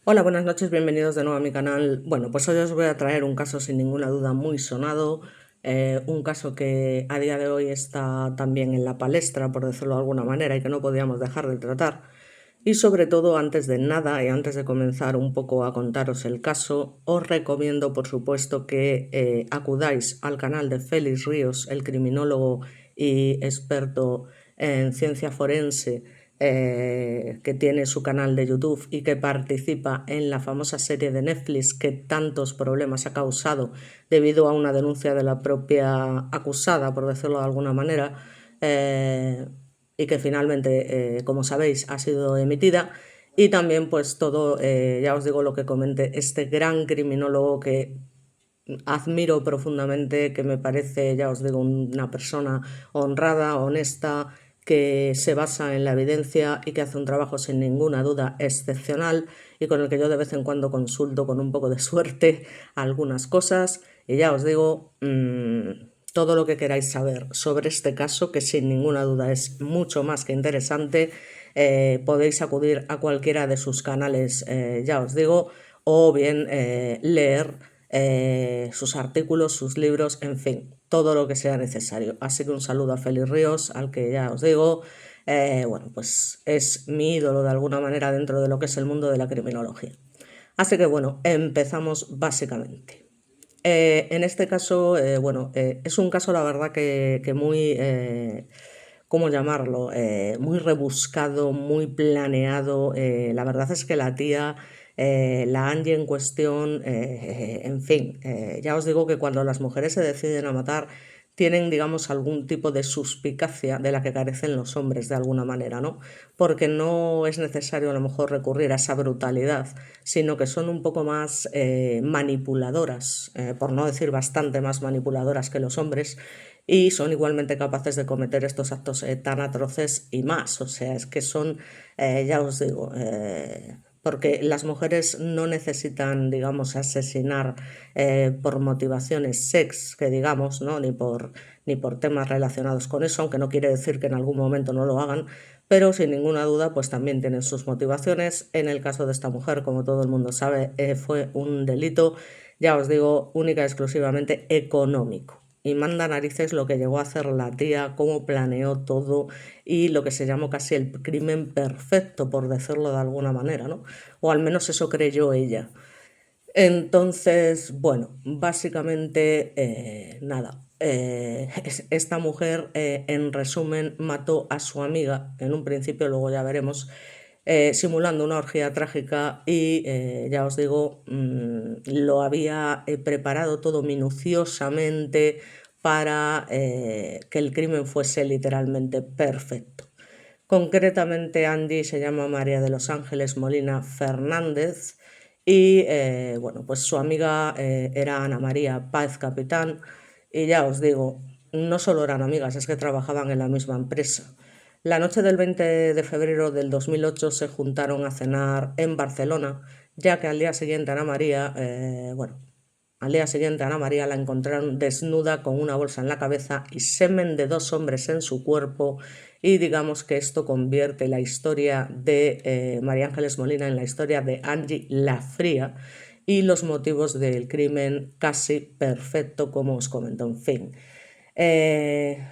Hola, buenas noches, bienvenidos de nuevo a mi canal. Bueno, pues hoy os voy a traer un caso sin ninguna duda muy sonado, un caso que a día de hoy está también en la palestra, por decirlo de alguna manera, y que no podíamos dejar de tratar. Y sobre todo, antes de nada y antes de comenzar un poco a contaros el caso, os recomiendo, por supuesto, que acudáis al canal de Félix Ríos, el criminólogo y experto en ciencia forense, que tiene su canal de YouTube y que participa en la famosa serie de Netflix que tantos problemas ha causado debido a una denuncia de la propia acusada, por decirlo de alguna manera, y que finalmente, como sabéis, ha sido emitida. Y también pues todo, ya os digo lo que comenté, este gran criminólogo que admiro profundamente, que me parece, ya os digo, una persona honrada, honesta, que se basa en la evidencia y que hace un trabajo sin ninguna duda excepcional y con el que yo de vez en cuando consulto con un poco de suerte algunas cosas. Y ya os digo, todo lo que queráis saber sobre este caso, que sin ninguna duda es mucho más que interesante, podéis acudir a cualquiera de sus canales, ya os digo, o bien leer sus artículos, sus libros, en fin, todo lo que sea necesario. Así que un saludo a Félix Ríos, al que ya os digo, bueno, pues es mi ídolo de alguna manera dentro de lo que es el mundo de la criminología. Así que bueno, empezamos básicamente. En este caso, bueno, es un caso la verdad que muy, ¿cómo llamarlo? Muy rebuscado, muy planeado. La verdad es que la tía, la Angie en cuestión, en fin, ya os digo que cuando las mujeres se deciden a matar, tienen, digamos, algún tipo de suspicacia de la que carecen los hombres de alguna manera, ¿no? Porque no es necesario a lo mejor recurrir a esa brutalidad, sino que son un poco más manipuladoras, por no decir bastante más manipuladoras que los hombres, y son igualmente capaces de cometer estos actos tan atroces y más. O sea, es que son, ya os digo, porque las mujeres no necesitan, digamos, asesinar por motivaciones sex, que digamos, ¿no? Ni por temas relacionados con eso, aunque no quiere decir que en algún momento no lo hagan, pero sin ninguna duda, pues también tienen sus motivaciones. En el caso de esta mujer, como todo el mundo sabe, fue un delito, ya os digo, única y exclusivamente económico. Y manda narices lo que llegó a hacer la tía, cómo planeó todo y lo que se llamó casi el crimen perfecto, por decirlo de alguna manera, ¿no? O al menos eso creyó ella. Entonces, bueno, básicamente, nada. Esta mujer, en resumen, mató a su amiga, en un principio, luego ya veremos, simulando una orgía trágica y, ya os digo, lo había preparado todo minuciosamente para que el crimen fuese literalmente perfecto. Concretamente, Andy se llama María de los Ángeles Molina Fernández y, bueno, pues su amiga era Ana María Páez Capitán y ya os digo, no solo eran amigas, es que trabajaban en la misma empresa. La noche del 20 de febrero del 2008 se juntaron a cenar en Barcelona, ya que al día siguiente Ana María, bueno, al día siguiente Ana María la encontraron desnuda con una bolsa en la cabeza y semen de dos hombres en su cuerpo y digamos que esto convierte la historia de María Ángeles Molina en la historia de Angie la Fría y los motivos del crimen casi perfecto, como os comento. En fin, eh,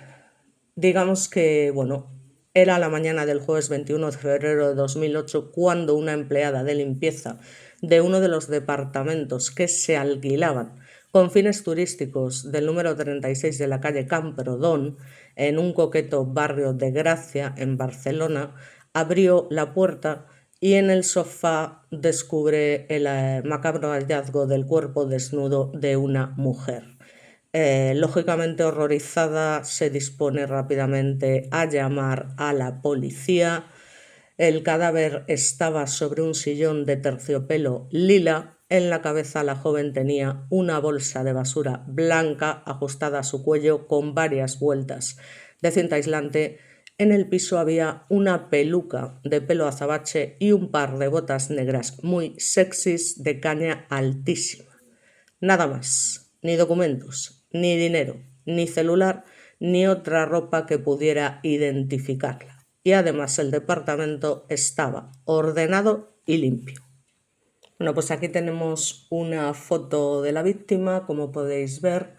digamos que, bueno, era la mañana del jueves 21 de febrero de 2008 cuando una empleada de limpieza de uno de los departamentos que se alquilaban con fines turísticos del número 36 de la calle Camprodón, en un coqueto barrio de Gracia, en Barcelona, abrió la puerta y en el sofá descubre el macabro hallazgo del cuerpo desnudo de una mujer. Lógicamente horrorizada, se dispone rápidamente a llamar a la policía. El cadáver estaba sobre un sillón de terciopelo lila. En la cabeza la joven tenía una bolsa de basura blanca ajustada a su cuello con varias vueltas de cinta aislante. En el piso había una peluca de pelo azabache y un par de botas negras muy sexys de caña altísima. Nada más, ni documentos, ni dinero, ni celular, ni otra ropa que pudiera identificarla. Y además el departamento estaba ordenado y limpio. Bueno, pues aquí tenemos una foto de la víctima, como podéis ver.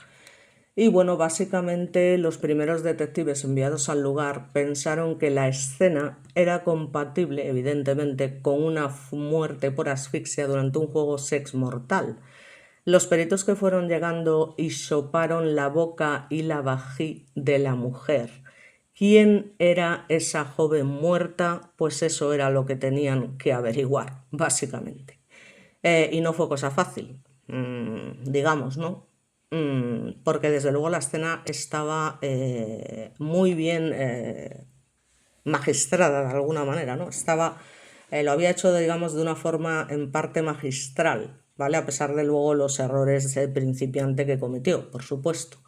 Y bueno, básicamente los primeros detectives enviados al lugar pensaron que la escena era compatible, evidentemente, con una muerte por asfixia durante un juego sex mortal. Los peritos que fueron llegando hisoparon la boca y la vagina de la mujer. ¿Quién era esa joven muerta? Pues eso era lo que tenían que averiguar, básicamente. Y no fue cosa fácil, digamos, ¿no? Porque desde luego la escena estaba muy bien magistrada de alguna manera, ¿no? Lo había hecho, digamos, de una forma en parte magistral, ¿vale? A pesar de luego los errores del principiante que cometió, por supuesto.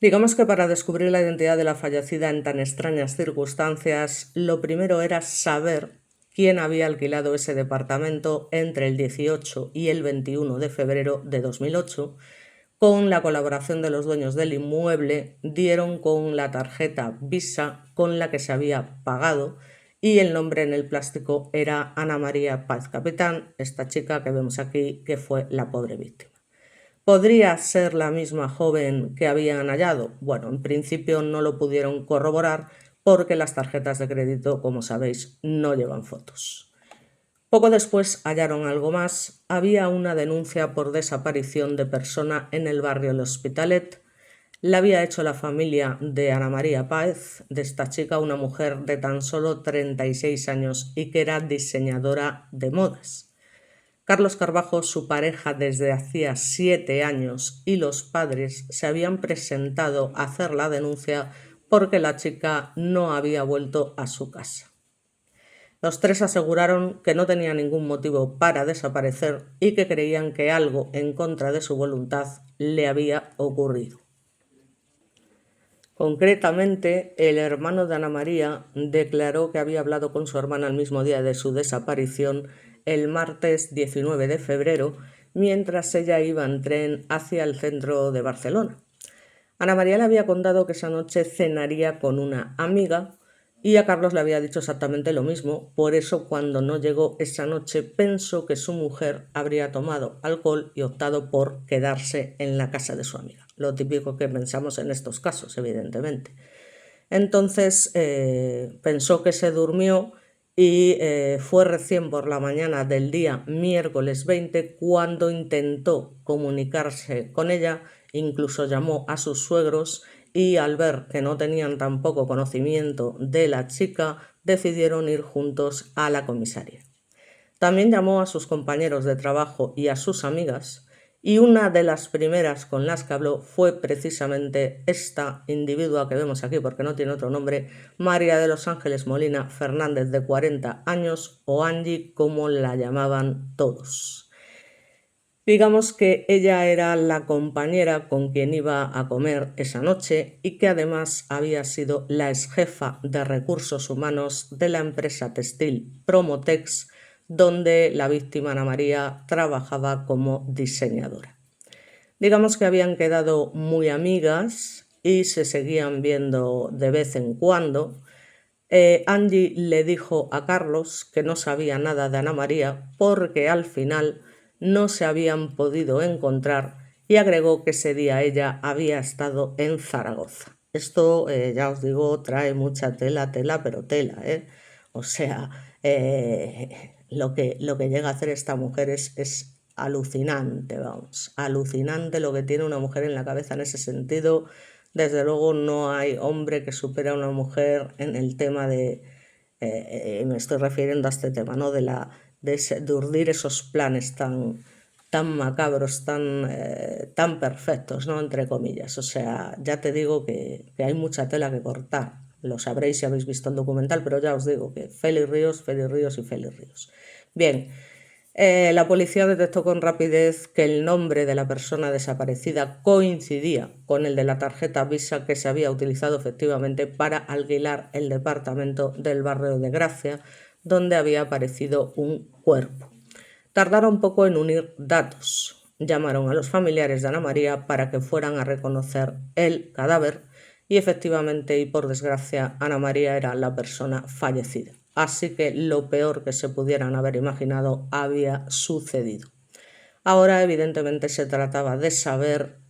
Digamos que para descubrir la identidad de la fallecida en tan extrañas circunstancias, lo primero era saber quién había alquilado ese departamento entre el 18 y el 21 de febrero de 2008. Con la colaboración de los dueños del inmueble, dieron con la tarjeta Visa con la que se había pagado y el nombre en el plástico era Ana María Paz Capitán, esta chica que vemos aquí que fue la pobre víctima. ¿Podría ser la misma joven que habían hallado? Bueno, en principio no lo pudieron corroborar porque las tarjetas de crédito, como sabéis, no llevan fotos. Poco después hallaron algo más. Había una denuncia por desaparición de persona en el barrio El Hospitalet. La había hecho la familia de Ana María Páez, de esta chica, una mujer de tan solo 36 años y que era diseñadora de modas. Carlos Carbajo, su pareja desde hacía 7 años, y los padres se habían presentado a hacer la denuncia porque la chica no había vuelto a su casa. Los tres aseguraron que no tenía ningún motivo para desaparecer y que creían que algo en contra de su voluntad le había ocurrido. Concretamente, el hermano de Ana María declaró que había hablado con su hermana el mismo día de su desaparición, el martes 19 de febrero, mientras ella iba en tren hacia el centro de Barcelona. Ana María le había contado que esa noche cenaría con una amiga y a Carlos le había dicho exactamente lo mismo. Por eso, cuando no llegó esa noche, pensó que su mujer habría tomado alcohol y optado por quedarse en la casa de su amiga. Lo típico que pensamos en estos casos, evidentemente. Entonces pensó que se durmió y fue recién por la mañana del día miércoles 20 cuando intentó comunicarse con ella, incluso llamó a sus suegros y al ver que no tenían tampoco conocimiento de la chica, decidieron ir juntos a la comisaría. También llamó a sus compañeros de trabajo y a sus amigas, y una de las primeras con las que habló fue precisamente esta individua que vemos aquí, porque no tiene otro nombre, María de los Ángeles Molina Fernández, de 40 años, o Angie, como la llamaban todos. Digamos que ella era la compañera con quien iba a comer esa noche y que además había sido la exjefa de recursos humanos de la empresa textil Promotex, donde la víctima Ana María trabajaba como diseñadora. Digamos que habían quedado muy amigas y se seguían viendo de vez en cuando. Angie le dijo a Carlos que no sabía nada de Ana María porque al final no se habían podido encontrar y agregó que ese día ella había estado en Zaragoza. Esto, ya os digo, trae mucha tela, pero tela, ¿eh? O sea, lo que llega a hacer esta mujer es alucinante, vamos, alucinante lo que tiene una mujer en la cabeza en ese sentido. Desde luego no hay hombre que supere a una mujer en el tema me estoy refiriendo a este tema, ¿no? De urdir esos planes tan macabros, tan perfectos, ¿no? Entre comillas. O sea, ya te digo que hay mucha tela que cortar. Lo sabréis si habéis visto el documental, pero ya os digo que Félix Ríos y Félix Ríos. Bien. La policía detectó con rapidez que el nombre de la persona desaparecida coincidía con el de la tarjeta Visa que se había utilizado efectivamente para alquilar el departamento del barrio de Gracia, donde había aparecido un cuerpo. Tardaron poco en unir datos. Llamaron a los familiares de Ana María para que fueran a reconocer el cadáver y efectivamente y por desgracia Ana María era la persona fallecida. así que lo peor que se pudieran haber imaginado había sucedido. Ahora, evidentemente, se trataba de saber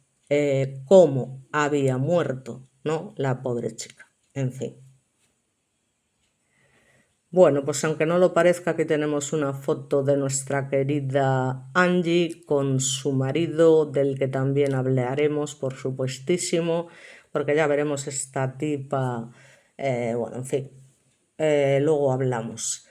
cómo había muerto, ¿no?, la pobre chica. En fin. Bueno, pues aunque no lo parezca, aquí tenemos una foto de nuestra querida Angie con su marido, del que también hablaremos, por supuestísimo, porque ya veremos esta tipa, bueno, en fin, luego hablamos.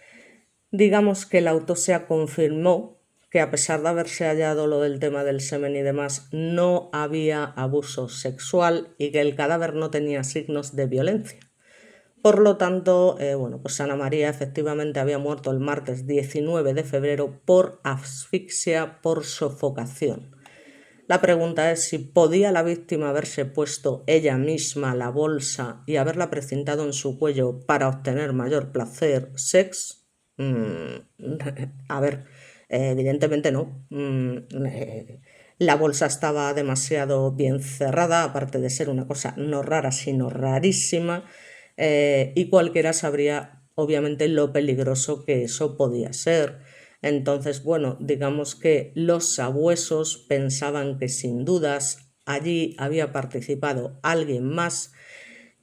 Digamos que la autopsia confirmó que, a pesar de haberse hallado lo del tema del semen y demás, no había abuso sexual y que el cadáver no tenía signos de violencia. Por lo tanto, bueno, pues Ana María efectivamente había muerto el martes 19 de febrero por asfixia por sofocación. La pregunta es si podía la víctima haberse puesto ella misma la bolsa y haberla precintado en su cuello para obtener mayor placer, sex. A ver, evidentemente no. La bolsa estaba demasiado bien cerrada, aparte de ser una cosa no rara, sino rarísima, y cualquiera sabría, obviamente, lo peligroso que eso podía ser. Entonces, bueno, digamos que los sabuesos pensaban que sin dudas allí había participado alguien más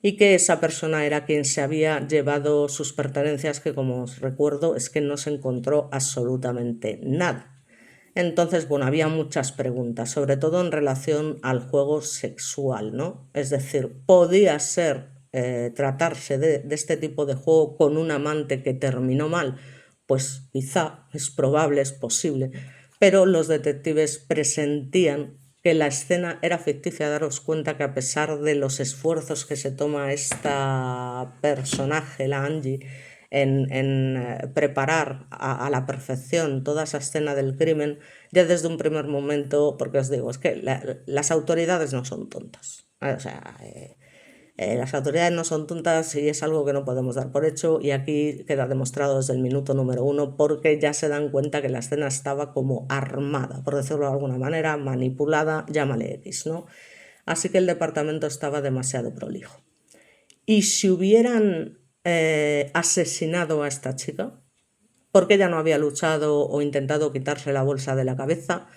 y que esa persona era quien se había llevado sus pertenencias, que, como os recuerdo, es que no se encontró absolutamente nada. Entonces, bueno, había muchas preguntas, sobre todo en relación al juego sexual, ¿no? Es decir, podía ser tratarse de este tipo de juego con un amante que terminó mal. Pues quizá, es probable, es posible, pero los detectives presentían que la escena era ficticia. Daros cuenta que, a pesar de los esfuerzos que se toma esta personaje, la Angie, en preparar a la perfección toda esa escena del crimen, ya desde un primer momento, porque os digo, es que las autoridades no son tontas. O sea, las autoridades no son tontas y es algo que no podemos dar por hecho, y aquí queda demostrado desde el minuto número 1, porque ya se dan cuenta que la escena estaba como armada, por decirlo de alguna manera, manipulada, llámale X, ¿no? Así que el departamento estaba demasiado prolijo. Y si hubieran asesinado a esta chica, porque ella no había luchado o intentado quitarse la bolsa de la cabeza,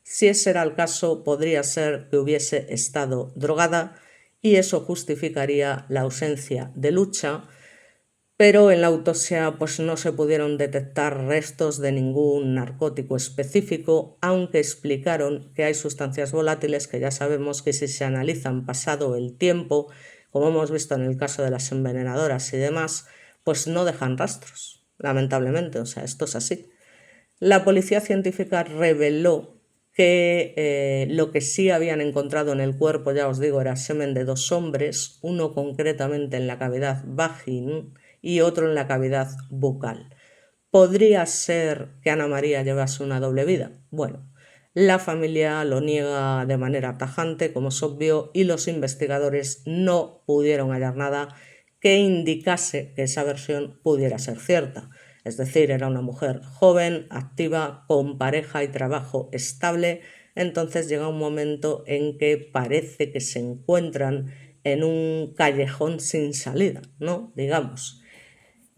si ese era el caso, podría ser que hubiese estado drogada y eso justificaría la ausencia de lucha, pero en la autopsia pues no se pudieron detectar restos de ningún narcótico específico, aunque explicaron que hay sustancias volátiles que ya sabemos que, si se analizan pasado el tiempo, como hemos visto en el caso de las envenenadoras y demás, pues no dejan rastros, lamentablemente. O sea, esto es así. La policía científica reveló que lo que sí habían encontrado en el cuerpo, ya os digo, era semen de 2 hombres, uno concretamente en la cavidad vaginal y otro en la cavidad bucal. ¿Podría ser que Ana María llevase una doble vida? Bueno, la familia lo niega de manera tajante, como es obvio, y los investigadores no pudieron hallar nada que indicase que esa versión pudiera ser cierta. Es decir, era una mujer joven, activa, con pareja y trabajo estable. Entonces llega un momento en que parece que se encuentran en un callejón sin salida, ¿no? Digamos.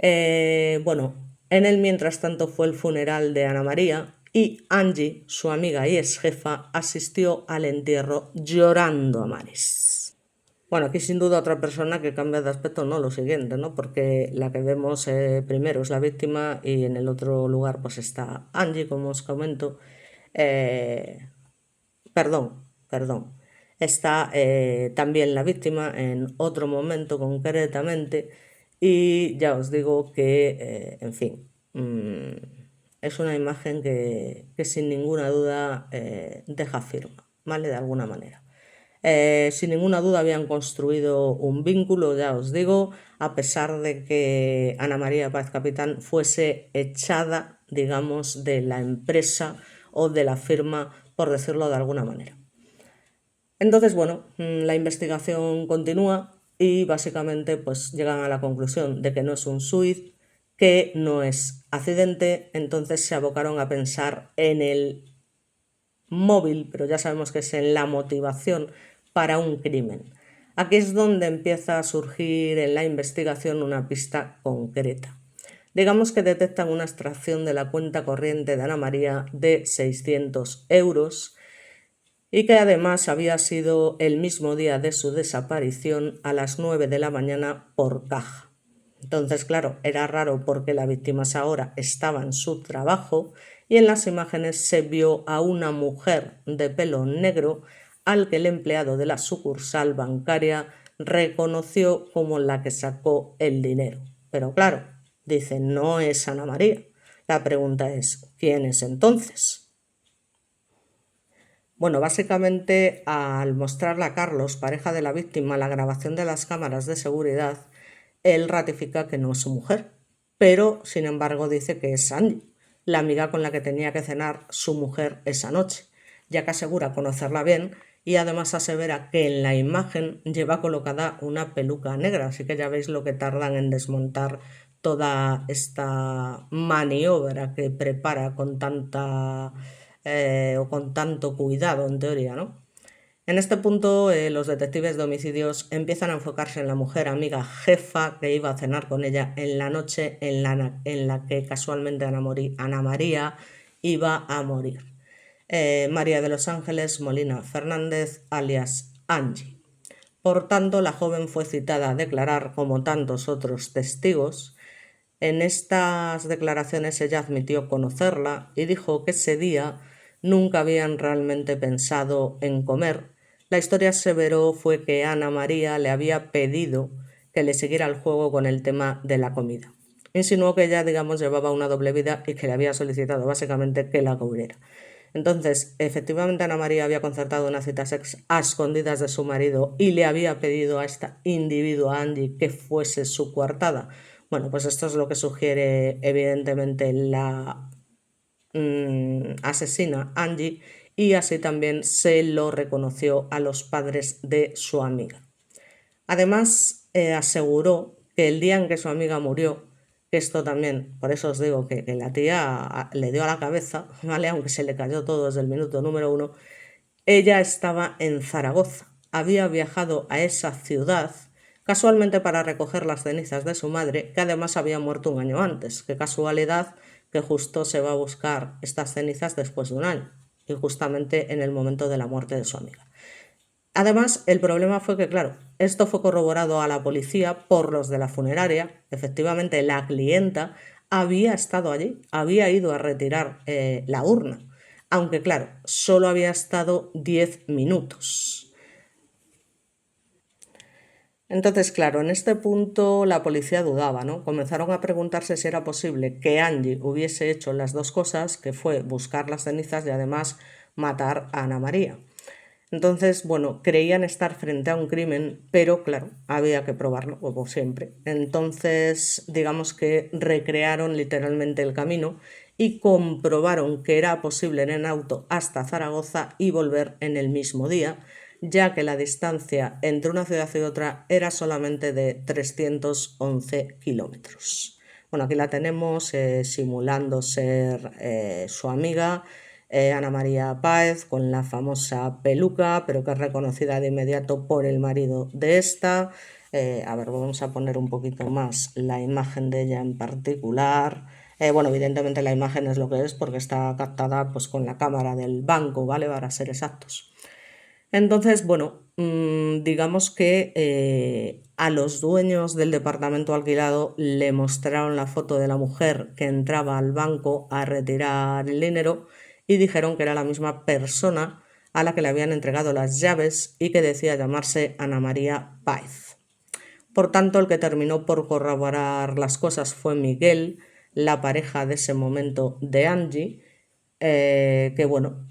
Bueno, en el mientras tanto fue el funeral de Ana María y Angie, su amiga y ex jefa, asistió al entierro llorando a mares. Bueno, aquí sin duda otra persona que cambia de aspecto, no lo siguiente, ¿no? Porque la que vemos primero es la víctima y en el otro lugar pues está Angie, como os comento. Perdón. Está también la víctima en otro momento concretamente, y ya os digo que, en fin, es una imagen que sin ninguna duda deja firma, ¿vale? De alguna manera. Sin ninguna duda habían construido un vínculo, ya os digo, a pesar de que Ana María Paz Capitán fuese echada, digamos, de la empresa o de la firma, por decirlo de alguna manera. Entonces, bueno, la investigación continúa y básicamente pues llegan a la conclusión de que no es un suicidio, que no es accidente. Entonces se abocaron a pensar en el móvil, pero ya sabemos que es en la motivación para un crimen. Aquí es donde empieza a surgir en la investigación una pista concreta. digamos que detectan una extracción de la cuenta corriente de Ana María de 600 euros y que además había sido el mismo día de su desaparición a las 9 de la mañana por caja. Entonces, claro, era raro porque la víctima ahora estaba en su trabajo y en las imágenes se vio a una mujer de pelo negro al que el empleado de la sucursal bancaria reconoció como la que sacó el dinero. Pero claro, dice, no es Ana María. La pregunta es, ¿quién es entonces? Bueno, básicamente al mostrarle a Carlos, pareja de la víctima, la grabación de las cámaras de seguridad, él ratifica que no es su mujer, pero sin embargo dice que es Angie, la amiga con la que tenía que cenar su mujer esa noche, ya que asegura conocerla bien y además asevera que en la imagen lleva colocada una peluca negra, así que ya veis lo que tardan en desmontar toda esta maniobra que prepara con tanta o con tanto cuidado, en teoría, ¿no? En este punto, los detectives de homicidios empiezan a enfocarse en la mujer amiga jefa que iba a cenar con ella en la noche en la que casualmente Ana María iba a morir. María de los Ángeles Molina Fernández, alias Angie. Por tanto, la joven fue citada a declarar como tantos otros testigos. En estas declaraciones ella admitió conocerla y dijo que ese día nunca habían realmente pensado en comer. La historia aseveró fue que Ana María le había pedido que le siguiera el juego con el tema de la comida. Insinuó que ella, digamos, llevaba una doble vida y que le había solicitado básicamente que la cubriera. Entonces, efectivamente, Ana María había concertado una cita sex a escondidas de su marido y le había pedido a esta individua Angie que fuese su coartada. Bueno, pues esto es lo que sugiere evidentemente la asesina Angie y así también se lo reconoció a los padres de su amiga. Además, aseguró que el día en que su amiga murió, que esto también, por eso os digo que la tía le dio a la cabeza, ¿vale? Aunque se le cayó todo desde el minuto número 1, ella estaba en Zaragoza. Había viajado a esa ciudad casualmente para recoger las cenizas de su madre, que además había muerto un año antes. Qué casualidad que justo se va a buscar estas cenizas después de un año y justamente en el momento de la muerte de su amiga. Además, el problema fue que, claro, esto fue corroborado a la policía por los de la funeraria. Efectivamente, la clienta había estado allí, había ido a retirar la urna, aunque, claro, solo había estado 10 minutos. Entonces, claro, en este punto la policía dudaba, ¿no? Comenzaron a preguntarse si era posible que Angie hubiese hecho las dos cosas, que fue buscar las cenizas y además matar a Ana María. Entonces, bueno, creían estar frente a un crimen, pero claro, había que probarlo, como siempre. Entonces, digamos que recrearon literalmente el camino y comprobaron que era posible ir en auto hasta Zaragoza y volver en el mismo día, ya que la distancia entre una ciudad y otra era solamente de 311 kilómetros. Bueno, aquí la tenemos simulando ser su amiga, Ana María Páez, con la famosa peluca, pero que es reconocida de inmediato por el marido de esta. A ver, vamos a poner un poquito más la imagen de ella en particular. Bueno, evidentemente la imagen es lo que es porque está captada pues, con la cámara del banco, ¿vale? Para ser exactos. Entonces, bueno, digamos que a los dueños del departamento alquilado le mostraron la foto de la mujer que entraba al banco a retirar el dinero y dijeron que era la misma persona a la que le habían entregado las llaves y que decía llamarse Ana María Páez. Por tanto, el que terminó por corroborar las cosas fue Miguel, la pareja de ese momento de Angie, que bueno,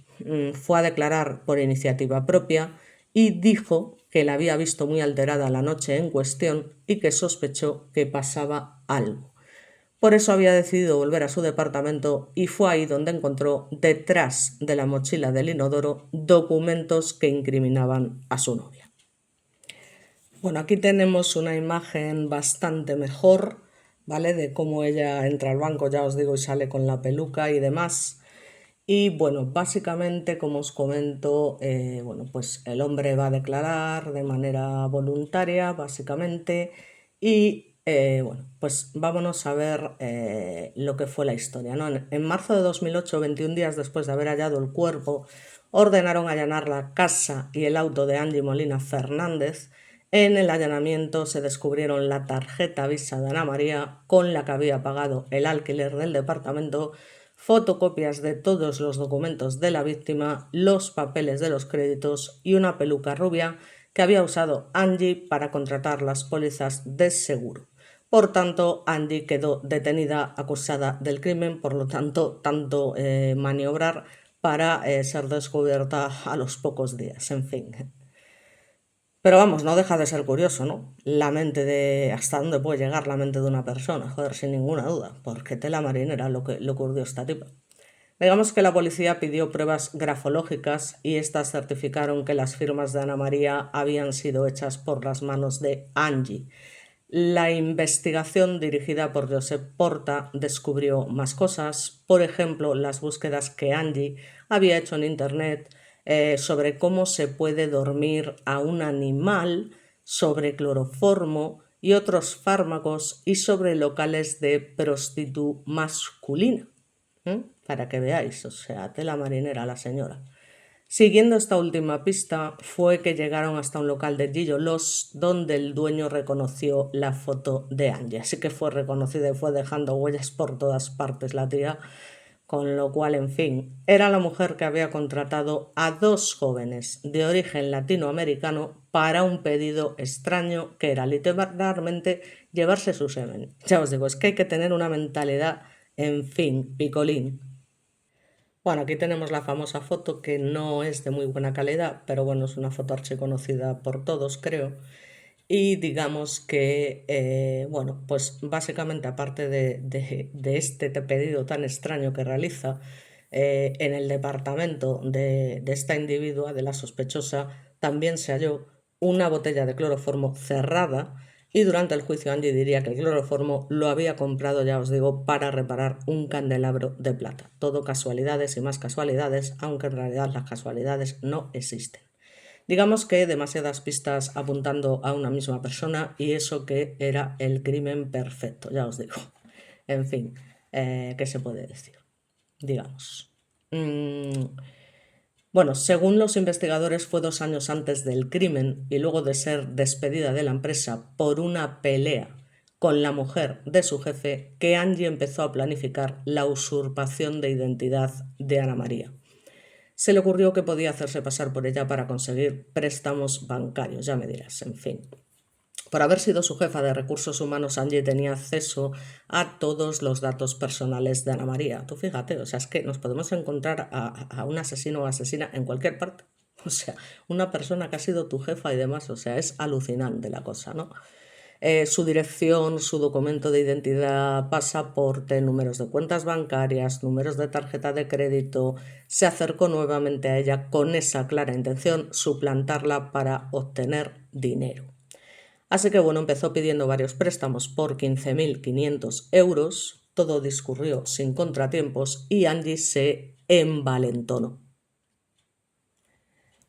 fue a declarar por iniciativa propia y dijo que la había visto muy alterada la noche en cuestión y que sospechó que pasaba algo. Por eso había decidido volver a su departamento y fue ahí donde encontró, detrás de la mochila del inodoro, documentos que incriminaban a su novia. Bueno, aquí tenemos una imagen bastante mejor, ¿vale? De cómo ella entra al banco, ya os digo, y sale con la peluca y demás. Y bueno, básicamente, como os comento, bueno, pues el hombre va a declarar de manera voluntaria, básicamente, y Bueno, pues vámonos a ver lo que fue la historia, ¿no? En marzo de 2008, 21 días después de haber hallado el cuerpo, ordenaron allanar la casa y el auto de Angie Molina Fernández. En el allanamiento se descubrieron la tarjeta Visa de Ana María con la que había pagado el alquiler del departamento, fotocopias de todos los documentos de la víctima, los papeles de los créditos y una peluca rubia que había usado Angie para contratar las pólizas de seguro. Por tanto, Angie quedó detenida, acusada del crimen, por lo tanto maniobrar para ser descubierta a los pocos días, en fin. Pero vamos, no deja de ser curioso, ¿no? La mente de... hasta dónde puede llegar la mente de una persona, joder, sin ninguna duda, porque tela marinera lo que urdió esta tipa. Digamos que la policía pidió pruebas grafológicas y estas certificaron que las firmas de Ana María habían sido hechas por las manos de Angie. La investigación dirigida por Josep Porta descubrió más cosas, por ejemplo, las búsquedas que Angie había hecho en internet sobre cómo se puede dormir a un animal, sobre cloroformo y otros fármacos y sobre locales de prostitución masculina. Para que veáis, o sea, tela marinera la señora. Siguiendo esta última pista fue que llegaron hasta un local de Gigolos donde el dueño reconoció la foto de Angie. Así que fue reconocida y fue dejando huellas por todas partes la tía, con lo cual, en fin, era la mujer que había contratado a dos jóvenes de origen latinoamericano para un pedido extraño que era literalmente llevarse su semen. Ya os digo, es que hay que tener una mentalidad, en fin, picolín. Bueno, aquí tenemos la famosa foto que no es de muy buena calidad, pero bueno, es una foto archiconocida por todos, creo. Y digamos que, bueno, pues básicamente aparte de este pedido tan extraño que realiza en el departamento de esta individua, de la sospechosa, también se halló una botella de cloroformo cerrada y durante el juicio Angie diría que el cloroformo lo había comprado, ya os digo, para reparar un candelabro de plata. Todo casualidades y más casualidades, aunque en realidad las casualidades no existen. Digamos que demasiadas pistas apuntando a una misma persona y eso que era el crimen perfecto, ya os digo. En fin, ¿qué se puede decir? Digamos. Bueno, según los investigadores fue 2 años antes del crimen y luego de ser despedida de la empresa por una pelea con la mujer de su jefe que Angie empezó a planificar la usurpación de identidad de Ana María. Se le ocurrió que podía hacerse pasar por ella para conseguir préstamos bancarios, ya me dirás, en fin. Por haber sido su jefa de recursos humanos, Angie tenía acceso a todos los datos personales de Ana María. Tú fíjate, o sea, es que nos podemos encontrar a un asesino o asesina en cualquier parte. O sea, una persona que ha sido tu jefa y demás, o sea, es alucinante la cosa, ¿no? Su dirección, su documento de identidad, pasaporte, números de cuentas bancarias, números de tarjeta de crédito. Se acercó nuevamente a ella con esa clara intención, suplantarla para obtener dinero. Así que bueno, empezó pidiendo varios préstamos por 15.500 euros, todo discurrió sin contratiempos y Angie se envalentonó.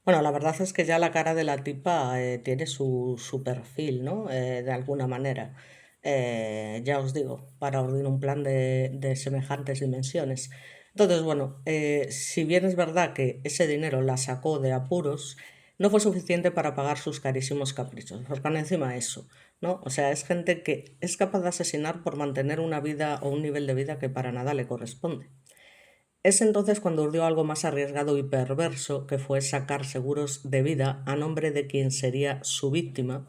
Bueno, la verdad es que ya la cara de la tipa tiene su perfil, ¿no? De alguna manera. Ya os digo, para ordenar un plan de semejantes dimensiones. Entonces, bueno, si bien es verdad que ese dinero la sacó de apuros, no fue suficiente para pagar sus carísimos caprichos, porque encima eso, ¿no? O sea, es gente que es capaz de asesinar por mantener una vida o un nivel de vida que para nada le corresponde. Es entonces cuando urdió algo más arriesgado y perverso, que fue sacar seguros de vida a nombre de quien sería su víctima.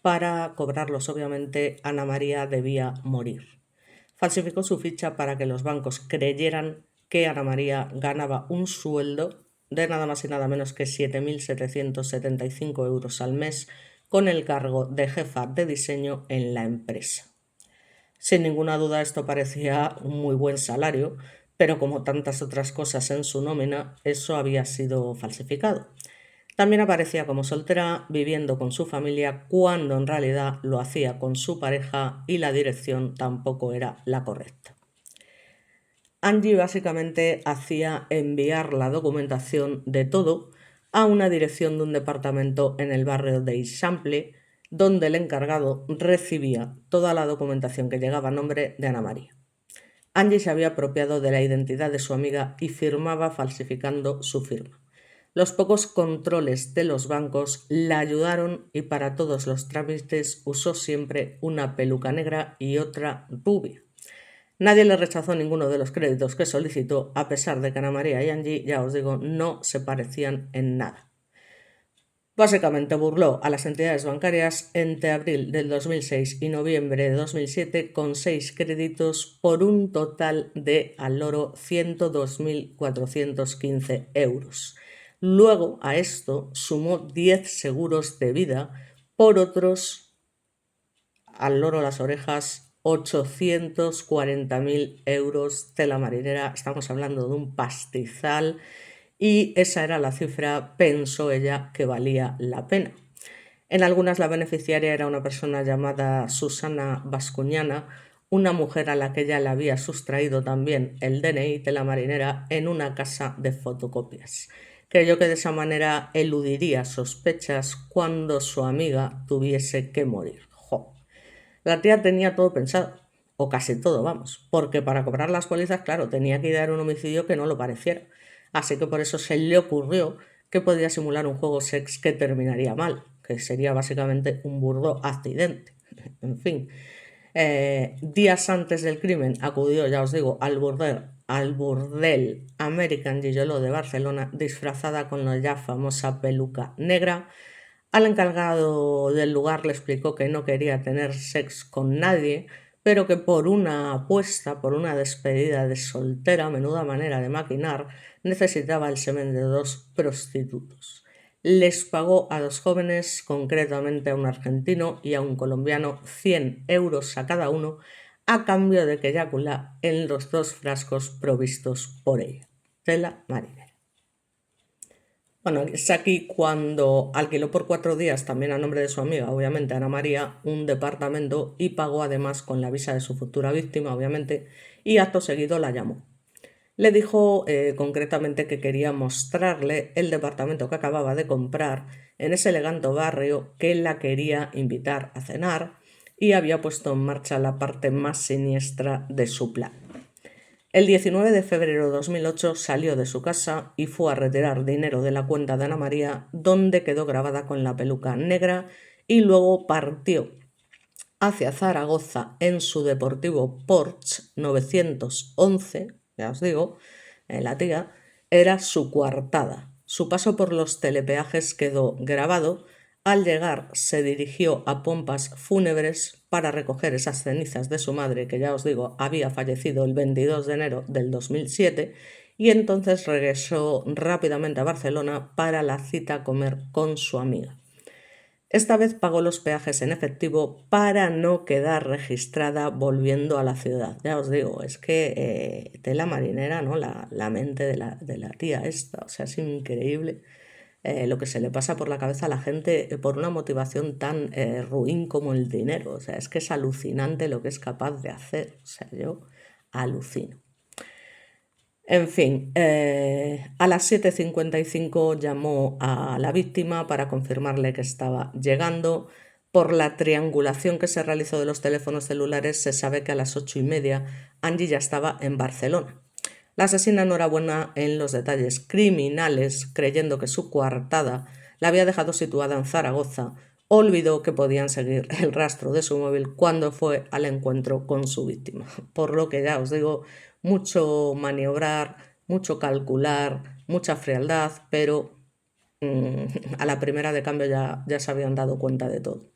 Para cobrarlos, obviamente, Ana María debía morir. Falsificó su ficha para que los bancos creyeran que Ana María ganaba un sueldo de nada más y nada menos que 7.775 euros al mes con el cargo de jefa de diseño en la empresa. Sin ninguna duda esto parecía un muy buen salario, pero como tantas otras cosas en su nómina, eso había sido falsificado. También aparecía como soltera, viviendo con su familia, cuando en realidad lo hacía con su pareja y la dirección tampoco era la correcta. Angie básicamente hacía enviar la documentación de todo a una dirección de un departamento en el barrio de Eixample, donde el encargado recibía toda la documentación que llegaba a nombre de Ana María. Angie se había apropiado de la identidad de su amiga y firmaba falsificando su firma. Los pocos controles de los bancos la ayudaron y para todos los trámites usó siempre una peluca negra y otra rubia. Nadie le rechazó ninguno de los créditos que solicitó, a pesar de que Ana María y Angie, ya os digo, no se parecían en nada. Básicamente burló a las entidades bancarias entre abril del 2006 y noviembre de 2007 con 6 créditos por un total de, al loro, 102.415 euros. Luego a esto sumó 10 seguros de vida por otros, al loro las orejas, 840.000 euros de la marinera. Estamos hablando de un pastizal. Y esa era la cifra, pensó ella, que valía la pena. En algunas la beneficiaria era una persona llamada Susana Bascuñana, una mujer a la que ella le había sustraído también el DNI de la marinera en una casa de fotocopias. Creyó que de esa manera eludiría sospechas cuando su amiga tuviese que morir. La tía tenía todo pensado, o casi todo, vamos, porque para cobrar las pólizas, claro, tenía que idear un homicidio que no lo pareciera. Así que por eso se le ocurrió que podía simular un juego sex que terminaría mal, que sería básicamente un burdo accidente. En fin, días antes del crimen acudió, ya os digo, al burdel American Gigolo de Barcelona, disfrazada con la ya famosa peluca negra. Al encargado del lugar le explicó que no quería tener sexo con nadie, pero que por una apuesta, por una despedida de soltera, menuda manera de maquinar, necesitaba el semen de 2 prostitutos. Les pagó a 2 jóvenes, concretamente a un argentino y a un colombiano, 100 euros a cada uno, a cambio de que eyacula en los 2 frascos provistos por ella. Tela marinera. Bueno, es aquí cuando alquiló por 4 días, también a nombre de su amiga, obviamente Ana María, un departamento y pagó además con la visa de su futura víctima, obviamente, y acto seguido la llamó. Le dijo concretamente que quería mostrarle el departamento que acababa de comprar en ese elegante barrio, que la quería invitar a cenar y había puesto en marcha la parte más siniestra de su plan. El 19 de febrero de 2008 salió de su casa y fue a retirar dinero de la cuenta de Ana María, donde quedó grabada con la peluca negra, y luego partió hacia Zaragoza en su deportivo Porsche 911, ya os digo, la tía, era su coartada. Su paso por los telepeajes quedó grabado. Al llegar se dirigió a pompas fúnebres para recoger esas cenizas de su madre, que ya os digo, había fallecido el 22 de enero del 2007, y entonces regresó rápidamente a Barcelona para la cita a comer con su amiga. Esta vez pagó los peajes en efectivo para no quedar registrada volviendo a la ciudad. Ya os digo, es que tela marinera, ¿no? La mente de la tía esta, o sea, es increíble lo que se le pasa por la cabeza a la gente por una motivación tan ruin como el dinero. O sea, es que es alucinante lo que es capaz de hacer. O sea, yo alucino. En fin, a las 7:55 llamó a la víctima para confirmarle que estaba llegando. Por la triangulación que se realizó de los teléfonos celulares se sabe que a las 8:30 Angie ya estaba en Barcelona. La asesina no era buena en los detalles criminales, creyendo que su coartada la había dejado situada en Zaragoza. Olvidó que podían seguir el rastro de su móvil cuando fue al encuentro con su víctima. Por lo que ya os digo, mucho maniobrar, mucho calcular, mucha frialdad, pero a la primera de cambio ya se habían dado cuenta de todo.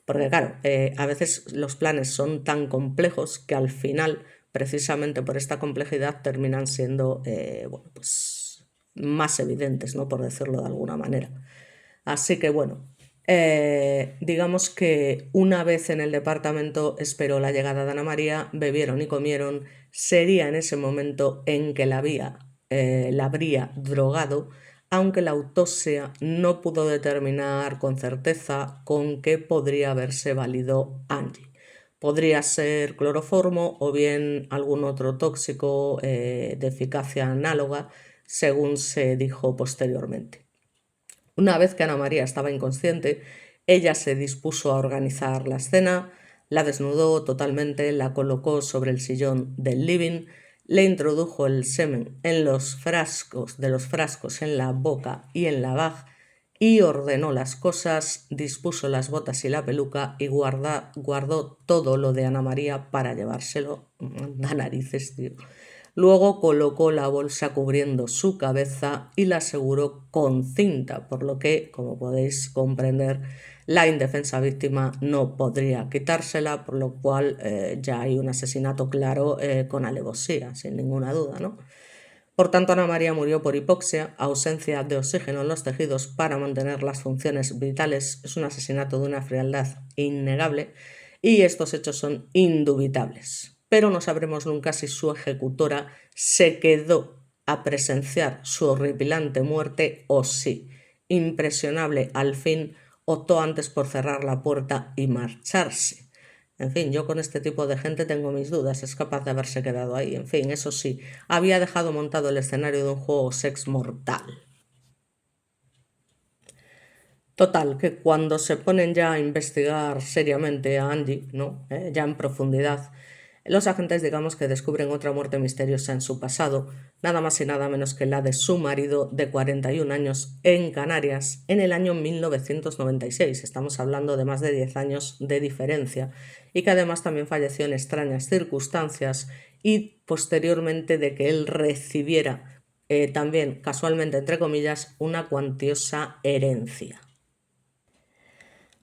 Porque claro, a veces los planes son tan complejos que al final, precisamente por esta complejidad, terminan siendo pues más evidentes, ¿no? Por decirlo de alguna manera. Así que bueno, digamos que una vez en el departamento esperó la llegada de Ana María, bebieron y comieron. Sería en ese momento en que la habría drogado, aunque la autopsia no pudo determinar con certeza con qué podría haberse valido Angie. Podría ser cloroformo o bien algún otro tóxico de eficacia análoga, según se dijo posteriormente. Una vez que Ana María estaba inconsciente, Ella se dispuso a organizar la escena, la desnudó totalmente, la colocó sobre el sillón del living, le introdujo el semen en los frascos en la boca y en la vag y ordenó las cosas, dispuso las botas y la peluca y guardó todo lo de Ana María para llevárselo. Da narices, tío. Luego colocó la bolsa cubriendo su cabeza y la aseguró con cinta, por lo que, como podéis comprender, la indefensa víctima no podría quitársela, por lo cual ya hay un asesinato claro con alevosía, sin ninguna duda, ¿no? Por tanto, Ana María murió por hipoxia, ausencia de oxígeno en los tejidos para mantener las funciones vitales. Es un asesinato de una frialdad innegable y estos hechos son indubitables. Pero no sabremos nunca si su ejecutora se quedó a presenciar su horripilante muerte o sí. Impresionable, al fin, optó antes por cerrar la puerta y marcharse. En fin, yo con este tipo de gente tengo mis dudas, es capaz de haberse quedado ahí. En fin, eso sí, había dejado montado el escenario de un juego sex mortal. Total, que cuando se ponen ya a investigar seriamente a Angie, ¿no? Ya en profundidad, los agentes digamos que descubren otra muerte misteriosa en su pasado, nada más y nada menos que la de su marido de 41 años en Canarias en el año 1996. Estamos hablando de más de 10 años de diferencia y que además también falleció en extrañas circunstancias y posteriormente de que él recibiera también, casualmente entre comillas, una cuantiosa herencia.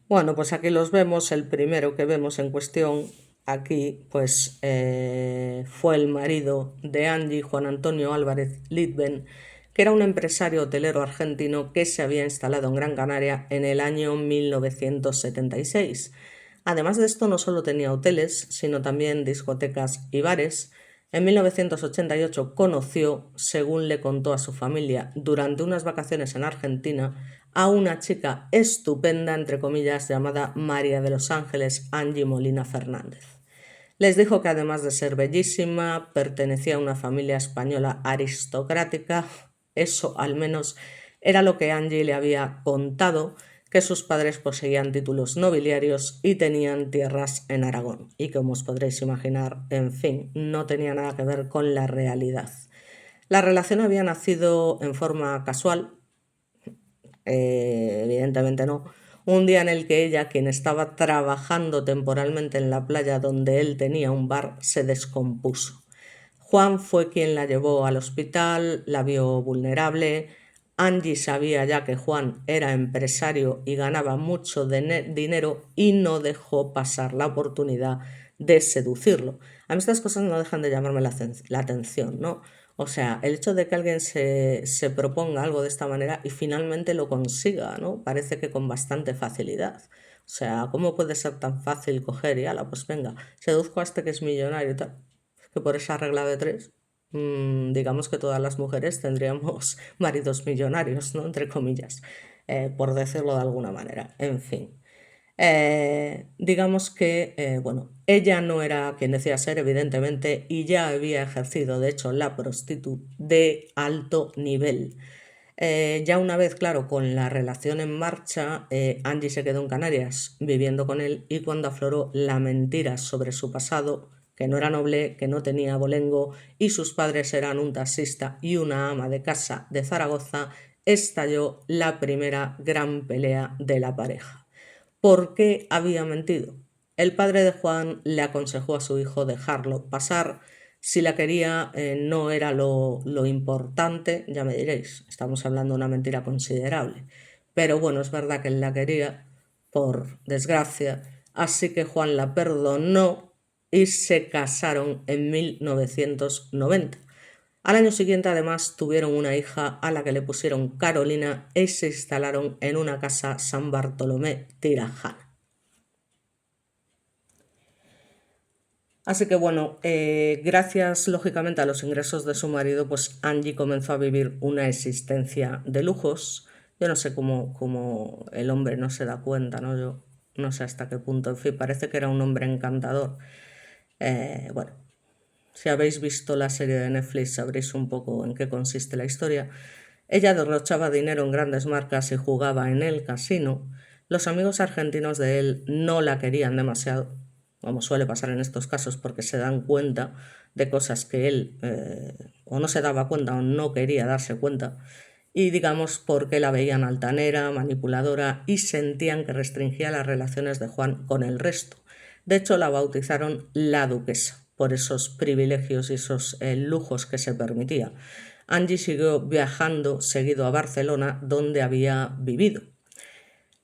Bueno, pues aquí los vemos. El primero que vemos en cuestión aquí, pues fue el marido de Angie, Juan Antonio Álvarez Lidben, que era un empresario hotelero argentino que se había instalado en Gran Canaria en el año 1976. Además de esto, no solo tenía hoteles, sino también discotecas y bares. En 1988 conoció, según le contó a su familia, durante unas vacaciones en Argentina, a una chica estupenda, entre comillas, llamada María de los Ángeles Angie Molina Fernández. Les dijo que además de ser bellísima, pertenecía a una familia española aristocrática. Eso al menos era lo que Angie le había contado, que sus padres poseían títulos nobiliarios y tenían tierras en Aragón. Y como os podréis imaginar, en fin, no tenía nada que ver con la realidad. La relación había nacido en forma casual, evidentemente no, un día en el que ella, quien estaba trabajando temporalmente en la playa donde él tenía un bar, se descompuso. Juan fue quien la llevó al hospital, la vio vulnerable. Angie sabía ya que Juan era empresario y ganaba mucho dinero y no dejó pasar la oportunidad de seducirlo. A mí estas cosas no dejan de llamarme la atención, ¿no? O sea, el hecho de que alguien se proponga algo de esta manera y finalmente lo consiga, ¿no? Parece que con bastante facilidad. O sea, ¿cómo puede ser tan fácil coger y ala, pues venga, seduzco a este que es millonario y tal? Que por esa regla de tres, digamos que todas las mujeres tendríamos maridos millonarios, ¿no? Entre comillas, por decirlo de alguna manera. En fin. Digamos que, bueno, ella no era quien decía ser, evidentemente, y ya había ejercido, de hecho, la prostituta de alto nivel. Ya una vez, claro, con la relación en marcha, Angie se quedó en Canarias viviendo con él y cuando afloró la mentira sobre su pasado, que no era noble, que no tenía abolengo y sus padres eran un taxista y una ama de casa de Zaragoza, estalló la primera gran pelea de la pareja. ¿Por qué había mentido? El padre de Juan le aconsejó a su hijo dejarlo pasar. Si la quería, no era lo importante, ya me diréis, estamos hablando de una mentira considerable. Pero bueno, es verdad que él la quería, por desgracia, así que Juan la perdonó y se casaron en 1990. Al año siguiente, además, tuvieron una hija a la que le pusieron Carolina y se instalaron en una casa San Bartolomé Tirajana. Así que bueno, gracias lógicamente a los ingresos de su marido, pues Angie comenzó a vivir una existencia de lujos. Yo no sé cómo el hombre no se da cuenta, ¿no? Yo no sé hasta qué punto. En fin, parece que era un hombre encantador. Bueno, si habéis visto la serie de Netflix sabréis un poco en qué consiste la historia. Ella derrochaba dinero en grandes marcas y jugaba en el casino, Los amigos argentinos de él no la querían demasiado, como suele pasar en estos casos, porque se dan cuenta de cosas que él o no se daba cuenta o no quería darse cuenta, y digamos porque la veían altanera, manipuladora y sentían que restringía las relaciones de Juan con el resto. De hecho, la bautizaron la duquesa por esos privilegios y esos lujos que se permitía. Angie siguió viajando seguido a Barcelona, donde había vivido.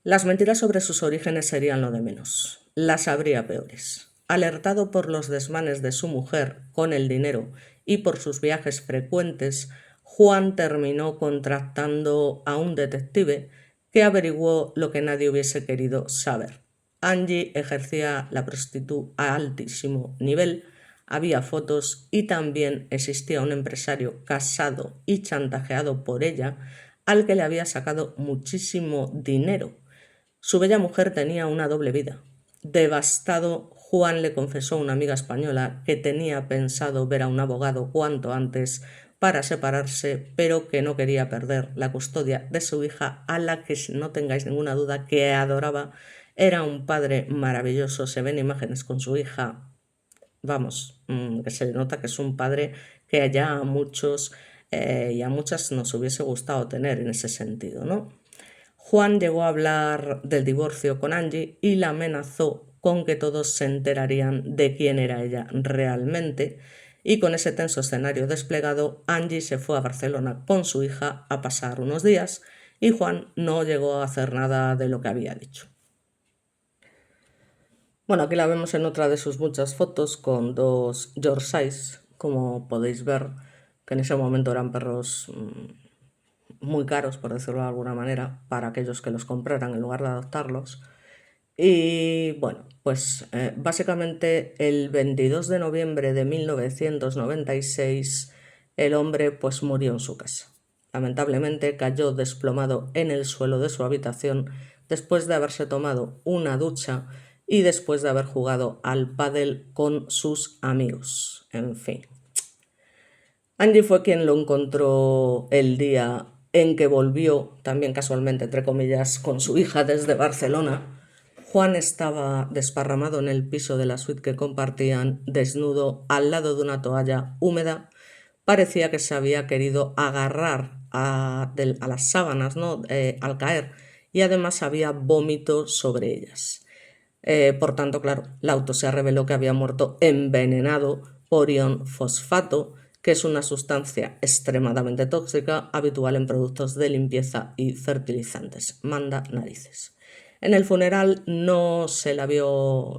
Las mentiras sobre sus orígenes serían lo de menos. Las habría peores. Alertado por los desmanes de su mujer con el dinero y por sus viajes frecuentes, Juan terminó contratando a un detective que averiguó lo que nadie hubiese querido saber. Angie ejercía la prostitución a altísimo nivel, había fotos y también existía un empresario casado y chantajeado por ella al que le había sacado muchísimo dinero. Su bella mujer tenía una doble vida. Devastado, Juan le confesó a una amiga española que tenía pensado ver a un abogado cuanto antes para separarse, pero que no quería perder la custodia de su hija, a la que, no tengáis ninguna duda, que adoraba. Era un padre maravilloso, se ven imágenes con su hija, vamos, que se le nota que es un padre que ya a muchos y a muchas nos hubiese gustado tener en ese sentido, ¿no? Juan llegó a hablar del divorcio con Angie y la amenazó con que todos se enterarían de quién era ella realmente, y con ese tenso escenario desplegado, Angie se fue a Barcelona con su hija a pasar unos días y Juan no llegó a hacer nada de lo que había dicho. Bueno, aquí la vemos en otra de sus muchas fotos con dos Yorkshires, como podéis ver, que en ese momento eran perros muy caros, por decirlo de alguna manera, para aquellos que los compraran en lugar de adoptarlos. Y bueno, pues básicamente el 22 de noviembre de 1996 el hombre pues murió en su casa. Lamentablemente cayó desplomado en el suelo de su habitación después de haberse tomado una ducha y después de haber jugado al pádel con sus amigos. En fin. Angie fue quien lo encontró el día en que volvió, también casualmente, entre comillas, con su hija desde Barcelona. Juan estaba desparramado en el piso de la suite que compartían, desnudo, al lado de una toalla húmeda. Parecía que se había querido agarrar a las sábanas, ¿no? Al caer, y además había vómito sobre ellas. Por tanto, claro, la autopsia reveló que había muerto envenenado por ion fosfato, que es una sustancia extremadamente tóxica habitual en productos de limpieza y fertilizantes. Manda narices. En el funeral no se vio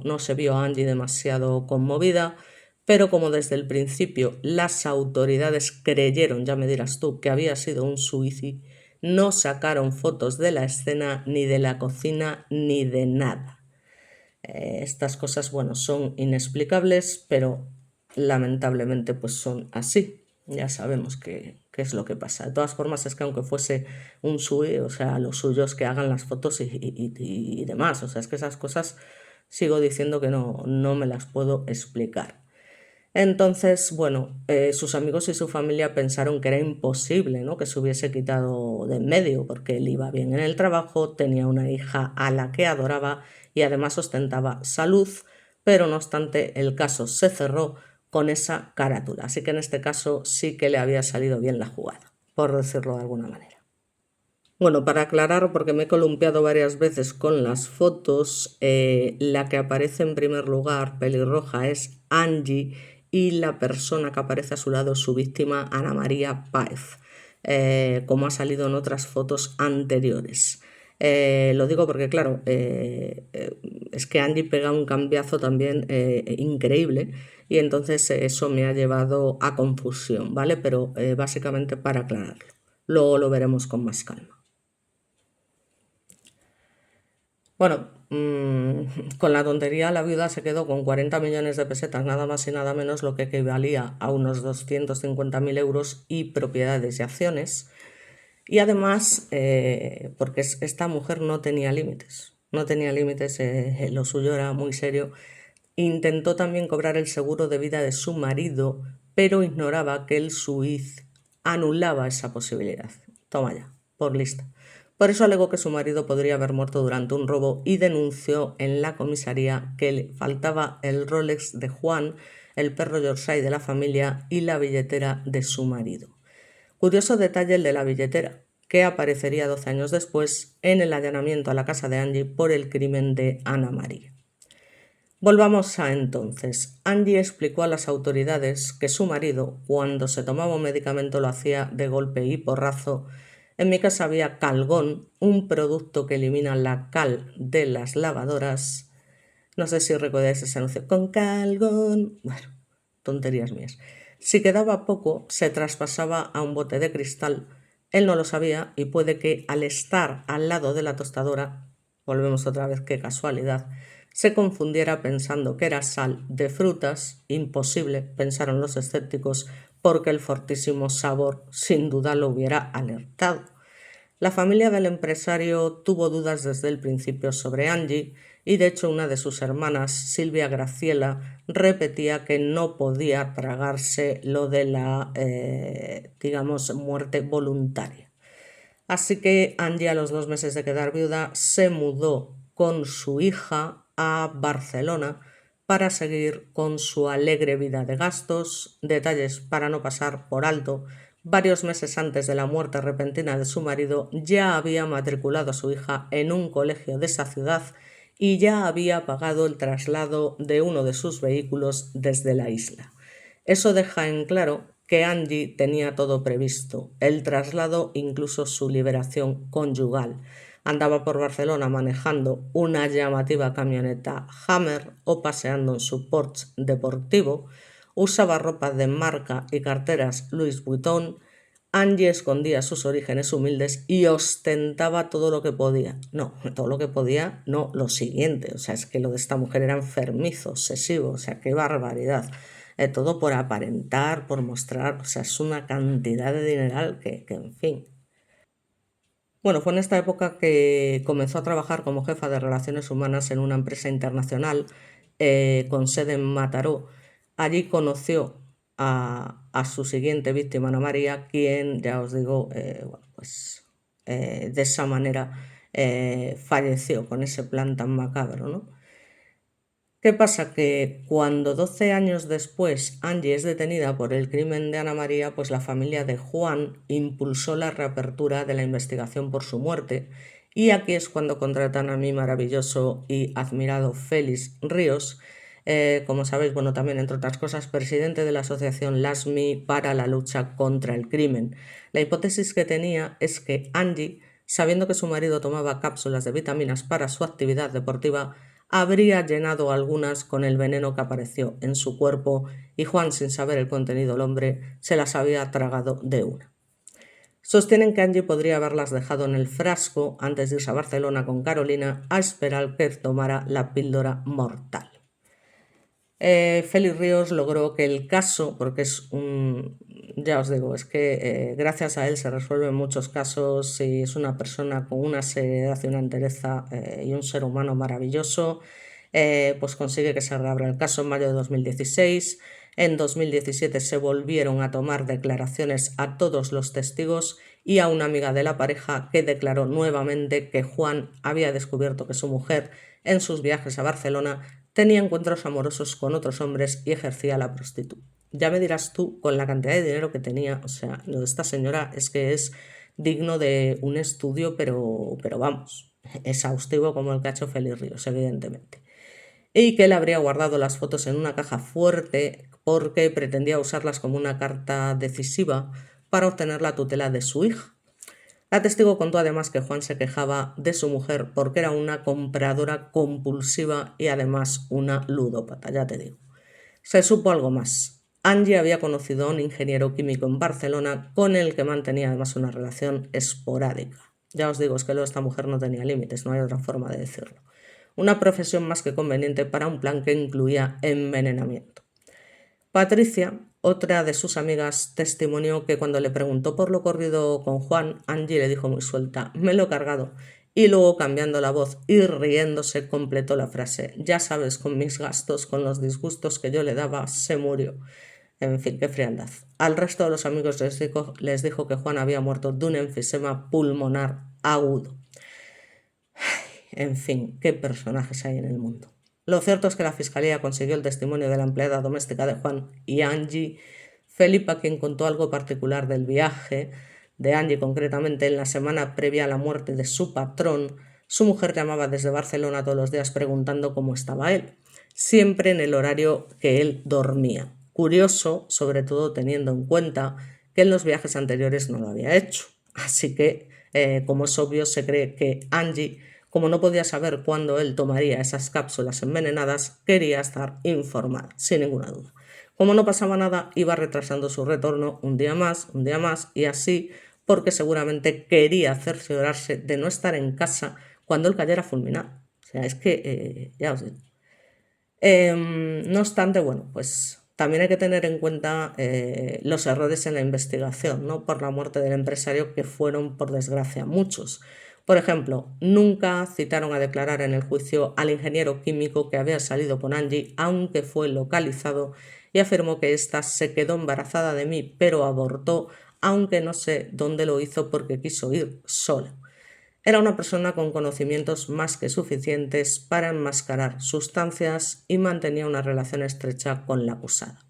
a Angie demasiado conmovida, pero como desde el principio las autoridades creyeron, ya me dirás tú, que había sido un suicidio, no sacaron fotos de la escena, ni de la cocina, ni de nada. Estas cosas, bueno, son inexplicables, pero lamentablemente pues son así. Ya sabemos qué es lo que pasa. De todas formas, es que aunque fuese un SUI, o sea, lo suyo es que hagan las fotos y demás. O sea, es que esas cosas sigo diciendo que no me las puedo explicar. Entonces, bueno, sus amigos y su familia pensaron que era imposible, ¿no?, que se hubiese quitado de en medio, porque él iba bien en el trabajo, tenía una hija a la que adoraba y además ostentaba salud, pero no obstante el caso se cerró con esa carátula. Así que en este caso sí que le había salido bien la jugada, por decirlo de alguna manera. Bueno, para aclarar, porque me he columpiado varias veces con las fotos, la que aparece en primer lugar, pelirroja, es Angie, y la persona que aparece a su lado es su víctima, Ana María Páez, como ha salido en otras fotos anteriores. Lo digo porque, claro, es que Angie pega un cambiazo también increíble, y entonces eso me ha llevado a confusión, ¿vale? Pero básicamente para aclararlo. Luego lo veremos con más calma. Bueno, con la tontería la viuda se quedó con 40 millones de pesetas, nada más y nada menos, lo que equivalía a unos 250.000 euros, y propiedades y acciones. Y además, porque esta mujer no tenía límites, lo suyo era muy serio. Intentó también cobrar el seguro de vida de su marido, pero ignoraba que el SUIZ anulaba esa posibilidad. Toma ya, por lista. Por eso alegó que su marido podría haber muerto durante un robo y denunció en la comisaría que le faltaba el Rolex de Juan, el perro Yorkshire de la familia y la billetera de su marido. Curioso detalle el de la billetera, que aparecería 12 años después en el allanamiento a la casa de Angie por el crimen de Ana María. Volvamos a entonces. Angie explicó a las autoridades que su marido, cuando se tomaba un medicamento, lo hacía de golpe y porrazo. En mi casa había Calgón, un producto que elimina la cal de las lavadoras. No sé si recordáis ese anuncio. Con Calgón. Bueno, tonterías mías. Si quedaba poco, se traspasaba a un bote de cristal. Él no lo sabía y puede que al estar al lado de la tostadora, volvemos otra vez, qué casualidad, se confundiera pensando que era sal de frutas. Imposible, pensaron los escépticos, porque el fortísimo sabor sin duda lo hubiera alertado. La familia del empresario tuvo dudas desde el principio sobre Angie y de hecho una de sus hermanas, Silvia Graciela, repetía que no podía tragarse lo de la, muerte voluntaria. Así que Angie, a los 2 meses de quedar viuda, se mudó con su hija a Barcelona para seguir con su alegre vida de gastos. Detalles para no pasar por alto: varios meses antes de la muerte repentina de su marido, ya había matriculado a su hija en un colegio de esa ciudad y ya había pagado el traslado de uno de sus vehículos desde la isla. Eso deja en claro que Angie tenía todo previsto, el traslado, incluso su liberación conyugal. Andaba por Barcelona manejando una llamativa camioneta Hammer o paseando en su Porsche deportivo. Usaba ropa de marca y carteras Louis Vuitton. Angie escondía sus orígenes humildes y ostentaba todo lo que podía. No, todo lo que podía, no, lo siguiente. O sea, es que lo de esta mujer era enfermizo, obsesivo, o sea, qué barbaridad. Todo por aparentar, por mostrar, o sea, es una cantidad de dineral que en fin. Bueno, fue en esta época que comenzó a trabajar como jefa de relaciones humanas en una empresa internacional con sede en Mataró. Allí conoció a su siguiente víctima, Ana María, quien, ya os digo, de esa manera falleció con ese plan tan macabro, ¿no? ¿Qué pasa? Que cuando 12 años después Angie es detenida por el crimen de Ana María, pues la familia de Juan impulsó la reapertura de la investigación por su muerte, y aquí es cuando contratan a mi maravilloso y admirado Félix Ríos, como sabéis, bueno, también entre otras cosas, presidente de la asociación LASMI para la lucha contra el crimen. La hipótesis que tenía es que Angie, sabiendo que su marido tomaba cápsulas de vitaminas para su actividad deportiva, habría llenado algunas con el veneno que apareció en su cuerpo y Juan, sin saber el contenido del hombre, se las había tragado de una. Sostienen que Angie podría haberlas dejado en el frasco antes de irse a Barcelona con Carolina a esperar que tomara la píldora mortal. Félix Ríos logró que el caso, porque ya os digo, es que gracias a él se resuelven muchos casos y es una persona con una seriedad y una entereza y un ser humano maravilloso. Pues consigue que se reabra el caso en mayo de 2016. En 2017 se volvieron a tomar declaraciones a todos los testigos y a una amiga de la pareja, que declaró nuevamente que Juan había descubierto que su mujer, en sus viajes a Barcelona, tenía encuentros amorosos con otros hombres y ejercía la prostituta. Ya me dirás tú, con la cantidad de dinero que tenía, o sea, lo de esta señora es que es digno de un estudio, pero vamos, exhaustivo como el que ha hecho Félix Ríos, evidentemente. Y que él habría guardado las fotos en una caja fuerte porque pretendía usarlas como una carta decisiva para obtener la tutela de su hija. La testigo contó además que Juan se quejaba de su mujer porque era una compradora compulsiva y además una ludópata, ya te digo. Se supo algo más. Angie había conocido a un ingeniero químico en Barcelona con el que mantenía además una relación esporádica. Ya os digo, es que lo de esta mujer no tenía límites, no hay otra forma de decirlo. Una profesión más que conveniente para un plan que incluía envenenamiento. Patricia, otra de sus amigas, testimonió que cuando le preguntó por lo ocurrido con Juan, Angie le dijo muy suelta: me lo he cargado. Y luego, cambiando la voz y riéndose, completó la frase: ya sabes, con mis gastos, con los disgustos que yo le daba, se murió. En fin, qué frialdad. Al resto de los amigos les dijo que Juan había muerto de un enfisema pulmonar agudo. En fin, qué personajes hay en el mundo. Lo cierto es que la Fiscalía consiguió el testimonio de la empleada doméstica de Juan y Angie, Felipa, quien contó algo particular del viaje de Angie, concretamente en la semana previa a la muerte de su patrón. Su mujer llamaba desde Barcelona todos los días preguntando cómo estaba él, siempre en el horario que él dormía. Curioso, sobre todo teniendo en cuenta que en los viajes anteriores no lo había hecho. Así que, como es obvio, se cree que Angie, como no podía saber cuándo él tomaría esas cápsulas envenenadas, quería estar informada, sin ninguna duda. Como no pasaba nada, iba retrasando su retorno un día más y así, porque seguramente quería cerciorarse de no estar en casa cuando él cayera fulminado. O sea, es que, ya os digo. No obstante, bueno, pues también hay que tener en cuenta los errores en la investigación, ¿no? Por la muerte del empresario, que fueron, por desgracia, muchos. Por ejemplo, nunca citaron a declarar en el juicio al ingeniero químico que había salido con Angie, aunque fue localizado, y afirmó que ésta se quedó embarazada de mí, pero abortó, aunque no sé dónde lo hizo porque quiso ir sola. Era una persona con conocimientos más que suficientes para enmascarar sustancias y mantenía una relación estrecha con la acusada.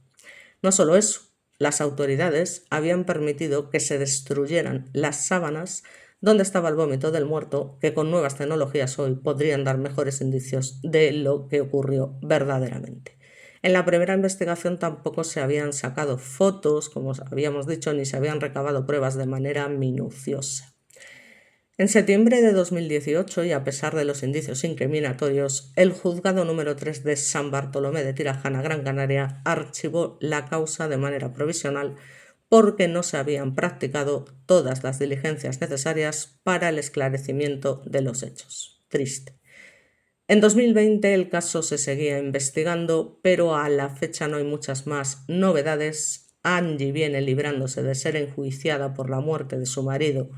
No solo eso, las autoridades habían permitido que se destruyeran las sábanas donde estaba el vómito del muerto, que con nuevas tecnologías hoy podrían dar mejores indicios de lo que ocurrió verdaderamente. En la primera investigación tampoco se habían sacado fotos, como habíamos dicho, ni se habían recabado pruebas de manera minuciosa. En septiembre de 2018, y a pesar de los indicios incriminatorios, el juzgado número 3 de San Bartolomé de Tirajana, Gran Canaria, archivó la causa de manera provisional porque no se habían practicado todas las diligencias necesarias para el esclarecimiento de los hechos. Triste. En 2020 el caso se seguía investigando, pero a la fecha no hay muchas más novedades. Angie viene librándose de ser enjuiciada por la muerte de su marido,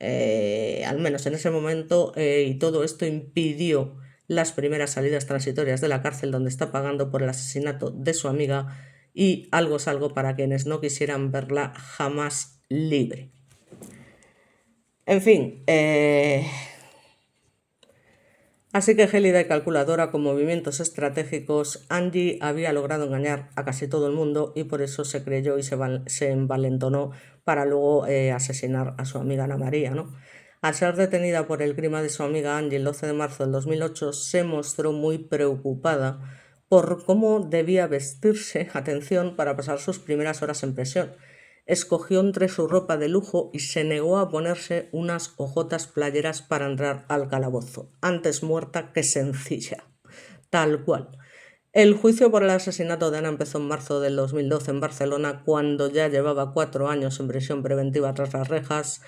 al menos en ese momento, y todo esto impidió las primeras salidas transitorias de la cárcel, donde está pagando por el asesinato de su amiga, y algo es algo para quienes no quisieran verla jamás libre. En fin, así que gélida y calculadora con movimientos estratégicos, Angie había logrado engañar a casi todo el mundo y por eso se creyó y se envalentonó para luego asesinar a su amiga Ana María, ¿no? Al ser detenida por el crimen de su amiga Angie el 12 de marzo del 2008, se mostró muy preocupada por cómo debía vestirse, atención, para pasar sus primeras horas en prisión. Escogió entre su ropa de lujo y se negó a ponerse unas hojotas playeras para entrar al calabozo, antes muerta que sencilla, tal cual. El juicio por el asesinato de Ana empezó en marzo del 2012 en Barcelona, cuando ya llevaba 4 años en prisión preventiva tras las rejas.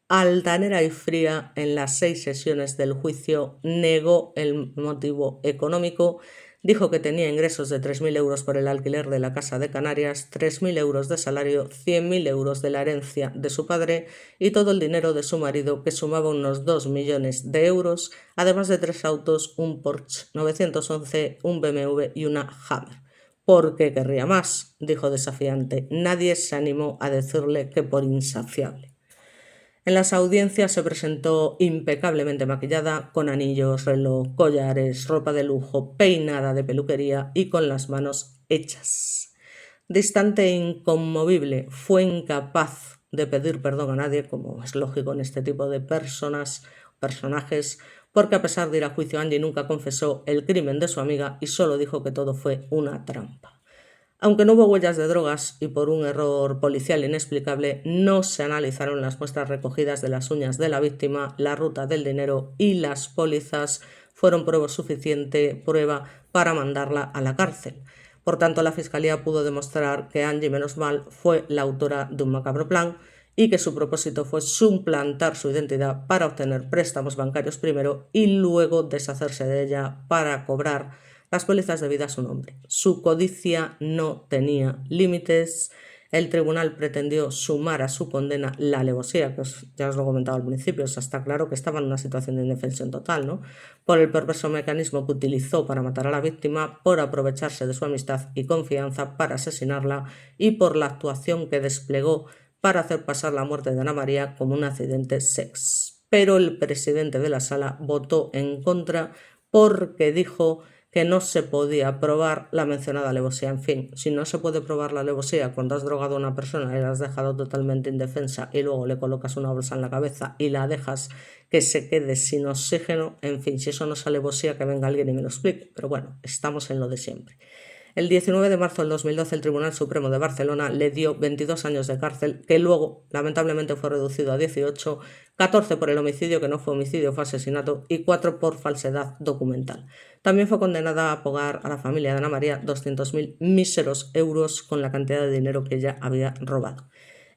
Altanera y fría, en las 6 sesiones del juicio negó el motivo económico. Dijo que tenía ingresos de 3.000 euros por el alquiler de la casa de Canarias, 3.000 euros de salario, 100.000 euros de la herencia de su padre y todo el dinero de su marido, que sumaba unos 2 millones de euros, además de 3 autos, un Porsche 911, un BMW y una Hammer. ¿Por qué querría más?, dijo desafiante. Nadie se animó a decirle que por insaciable. En las audiencias se presentó impecablemente maquillada, con anillos, reloj, collares, ropa de lujo, peinada de peluquería y con las manos hechas. Distante e inconmovible, fue incapaz de pedir perdón a nadie, como es lógico en este tipo de personajes, porque a pesar de ir a juicio, Angie nunca confesó el crimen de su amiga y solo dijo que todo fue una trampa. Aunque no hubo huellas de drogas y por un error policial inexplicable no se analizaron las muestras recogidas de las uñas de la víctima, la ruta del dinero y las pólizas fueron suficiente prueba para mandarla a la cárcel. Por tanto, la Fiscalía pudo demostrar que Angie, menos mal, fue la autora de un macabro plan y que su propósito fue suplantar su identidad para obtener préstamos bancarios primero y luego deshacerse de ella para cobrar las pólizas de vida a su nombre. Su codicia no tenía límites. El tribunal pretendió sumar a su condena la alevosía, que ya os lo he comentado al principio. O sea, está claro que estaba en una situación de indefensión total, ¿no? Por el perverso mecanismo que utilizó para matar a la víctima, por aprovecharse de su amistad y confianza para asesinarla y por la actuación que desplegó para hacer pasar la muerte de Ana María como un accidente sex. pero el presidente de la sala votó en contra porque dijo que no se podía probar la mencionada alevosía. En fin, si no se puede probar la alevosía cuando has drogado a una persona y la has dejado totalmente indefensa y luego le colocas una bolsa en la cabeza y la dejas que se quede sin oxígeno, en fin, si eso no es alevosía, que venga alguien y me lo explique. Pero bueno, estamos en lo de siempre. El 19 de marzo del 2012 el Tribunal Supremo de Barcelona le dio 22 años de cárcel, que luego lamentablemente fue reducido a 18, 14 por el homicidio, que no fue homicidio, fue asesinato, y 4 por falsedad documental. También fue condenada a pagar a la familia de Ana María 200.000 míseros euros con la cantidad de dinero que ella había robado.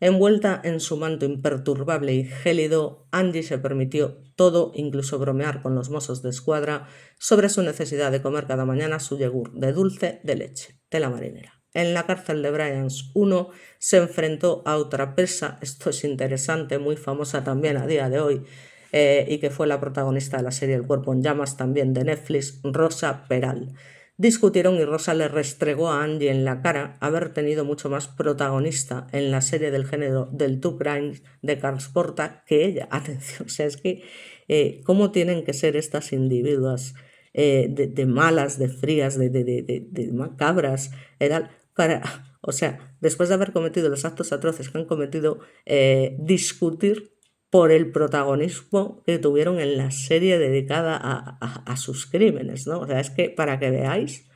Envuelta en su manto imperturbable y gélido, Angie se permitió todo, incluso bromear con los mozos de escuadra sobre su necesidad de comer cada mañana su yogur de dulce de leche, de la marinera. En la cárcel de Brians 1 se enfrentó a otra presa, esto es interesante, muy famosa también a día de hoy, y que fue la protagonista de la serie El cuerpo en llamas, también de Netflix, Rosa Peral. Discutieron y Rosa le restregó a Angie en la cara haber tenido mucho más protagonista en la serie del género del True Crime de Carls Porta que ella. Atención, o sea, es que cómo tienen que ser estas individuas de malas, de frías, de macabras, o sea, después de haber cometido los actos atroces que han cometido, discutir por el protagonismo que tuvieron en la serie dedicada a sus crímenes, ¿no? O sea, es que para que veáis,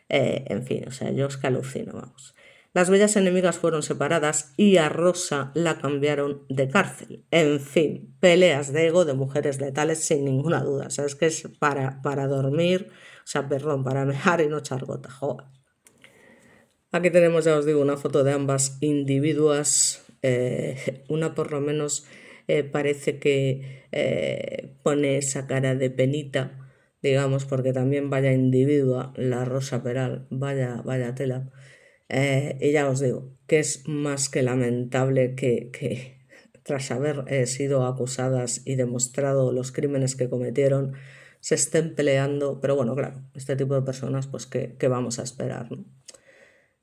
en fin, o sea, yo os que alucino, vamos. Las bellas enemigas fueron separadas y a Rosa la cambiaron de cárcel. En fin, peleas de ego de mujeres letales sin ninguna duda. O sea, es que es para dormir, o sea, perdón, para mejar y no echar gota, joder. Aquí tenemos, ya os digo, una foto de ambas individuas. Una por lo menos parece que pone esa cara de penita, digamos, porque también vaya individua la Rosa Peral, vaya tela. Y ya os digo, que es más que lamentable que tras haber sido acusadas y demostrado los crímenes que cometieron, se estén peleando, pero bueno, claro, este tipo de personas, pues, ¿qué vamos a esperar, ¿no?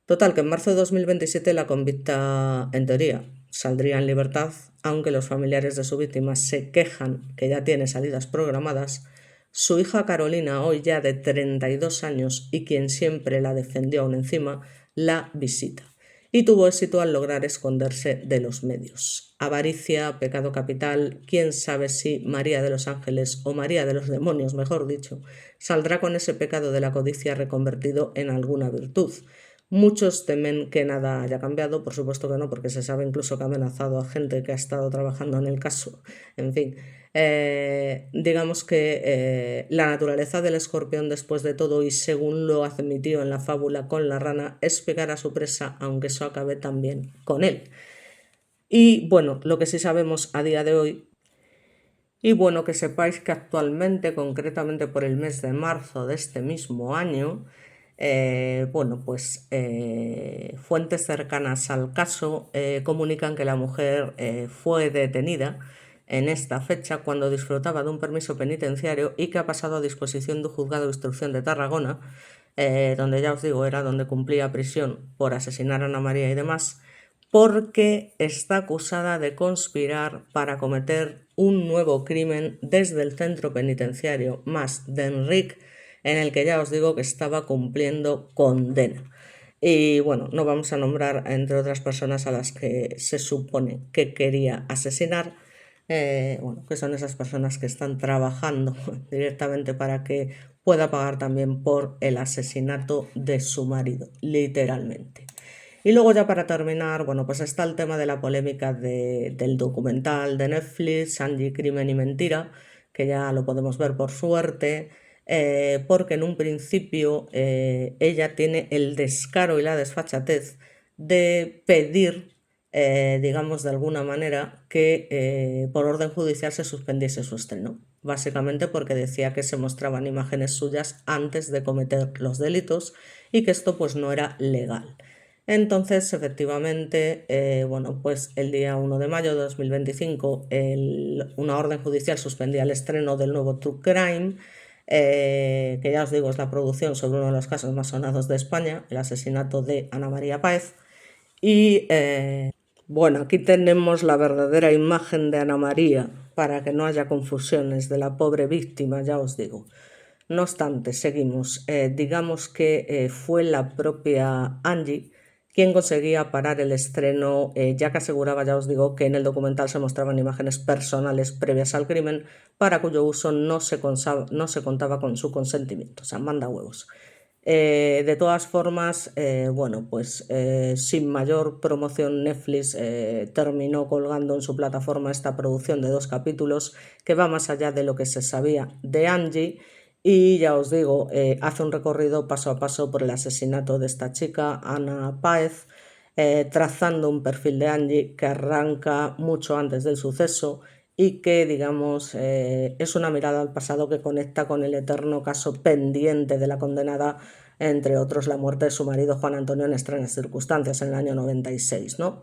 Total, que en marzo de 2027 la convicta, en teoría, saldría en libertad, aunque los familiares de su víctima se quejan que ya tiene salidas programadas. Su hija Carolina, hoy ya de 32 años y quien siempre la defendió aún encima, la visita. Y tuvo éxito al lograr esconderse de los medios. Avaricia, pecado capital, quién sabe si María de los Ángeles o María de los Demonios, mejor dicho, saldrá con ese pecado de la codicia reconvertido en alguna virtud. Muchos temen que nada haya cambiado, por supuesto que no, porque se sabe incluso que ha amenazado a gente que ha estado trabajando en el caso. En fin, digamos que la naturaleza del escorpión, después de todo, y según lo admitió en la fábula con la rana, es pegar a su presa, aunque eso acabe también con él. Y bueno, lo que sí sabemos a día de hoy, y bueno, que sepáis que actualmente, concretamente por el mes de marzo de este mismo año, bueno, pues fuentes cercanas al caso comunican que la mujer fue detenida en esta fecha cuando disfrutaba de un permiso penitenciario y que ha pasado a disposición de un juzgado de instrucción de Tarragona, donde ya os digo, era donde cumplía prisión por asesinar a Ana María y demás, porque está acusada de conspirar para cometer un nuevo crimen desde el centro penitenciario más de Enric, en el que ya os digo que estaba cumpliendo condena. Y bueno, no vamos a nombrar, entre otras personas, a las que se supone que quería asesinar, bueno, que son esas personas que están trabajando directamente para que pueda pagar también por el asesinato de su marido, literalmente. Y luego ya para terminar, bueno, pues está el tema de la polémica del documental de Netflix, Angie, Crimen y Mentira, que ya lo podemos ver por suerte, porque en un principio ella tiene el descaro y la desfachatez de pedir, digamos de alguna manera, que por orden judicial se suspendiese su estreno. Básicamente porque decía que se mostraban imágenes suyas antes de cometer los delitos y que esto pues no era legal. Entonces, efectivamente, bueno, pues el día 1 de mayo de 2025 una orden judicial suspendía el estreno del nuevo True Crime, que ya os digo es la producción sobre uno de los casos más sonados de España, el asesinato de Ana María Páez. Y bueno, aquí tenemos la verdadera imagen de Ana María, para que no haya confusiones de la pobre víctima, ya os digo. No obstante, seguimos. Digamos que fue la propia Angie quien conseguía parar el estreno, ya que aseguraba, ya os digo, que en el documental se mostraban imágenes personales previas al crimen, para cuyo uso no se contaba con su consentimiento. O sea, manda huevos. De todas formas, bueno, pues sin mayor promoción, Netflix terminó colgando en su plataforma esta producción de 2 capítulos que va más allá de lo que se sabía de Angie. Y ya os digo, hace un recorrido paso a paso por el asesinato de esta chica, Ana Páez, trazando un perfil de Angie que arranca mucho antes del suceso y que, digamos, es una mirada al pasado que conecta con el eterno caso pendiente de la condenada, entre otros la muerte de su marido Juan Antonio en extrañas circunstancias en el año 96, ¿no?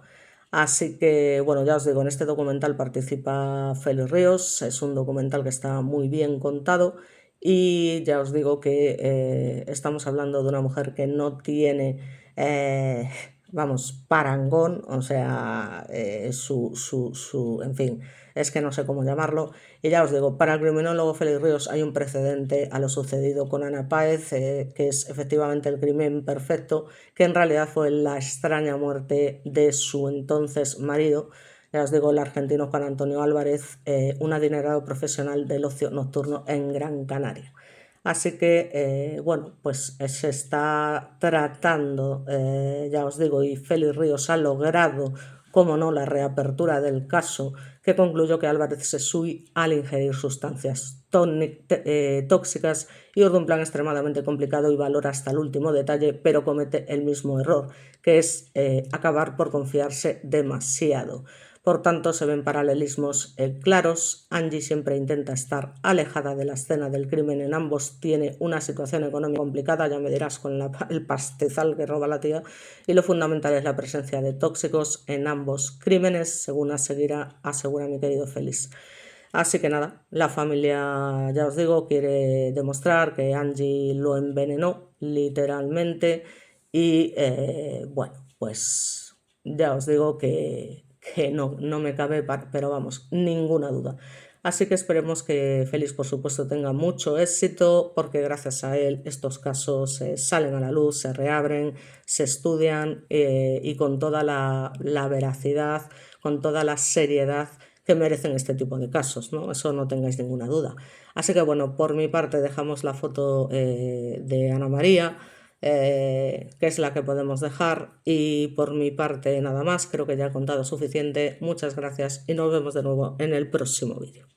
Así que, bueno, ya os digo, en este documental participa Félix Ríos, es un documental que está muy bien contado y ya os digo que estamos hablando de una mujer que no tiene, vamos, parangón, o sea, en fin, es que no sé cómo llamarlo. Y ya os digo, para el criminólogo Félix Ríos hay un precedente a lo sucedido con Ana Páez, que es efectivamente el crimen perfecto, que en realidad fue la extraña muerte de su entonces marido, ya os digo, el argentino Juan Antonio Álvarez, un adinerado profesional del ocio nocturno en Gran Canaria. Así que, bueno, pues se está tratando, ya os digo, y Félix Ríos ha logrado, como no, la reapertura del caso, que concluyó que Álvarez se suicidó al ingerir sustancias tóxicas y urde un plan extremadamente complicado y valora hasta el último detalle, pero comete el mismo error, que es acabar por confiarse demasiado. Por tanto, se ven paralelismos claros. Angie siempre intenta estar alejada de la escena del crimen. En ambos tiene una situación económica complicada, ya me dirás, con el pastizal que roba la tía. Y lo fundamental es la presencia de tóxicos en ambos crímenes, según asegura mi querido Félix. Así que nada, la familia, ya os digo, quiere demostrar que Angie lo envenenó, literalmente. Y bueno, pues ya os digo que no me cabe, pero vamos, ninguna duda. Así que esperemos que Félix, por supuesto, tenga mucho éxito, porque gracias a él estos casos salen a la luz, se reabren, se estudian y con toda la veracidad, con toda la seriedad que merecen este tipo de casos, ¿no? Eso no tengáis ninguna duda. Así que bueno, por mi parte dejamos la foto de Ana María, que es la que podemos dejar, y por mi parte nada más, creo que ya he contado suficiente. Muchas gracias y nos vemos de nuevo en el próximo vídeo.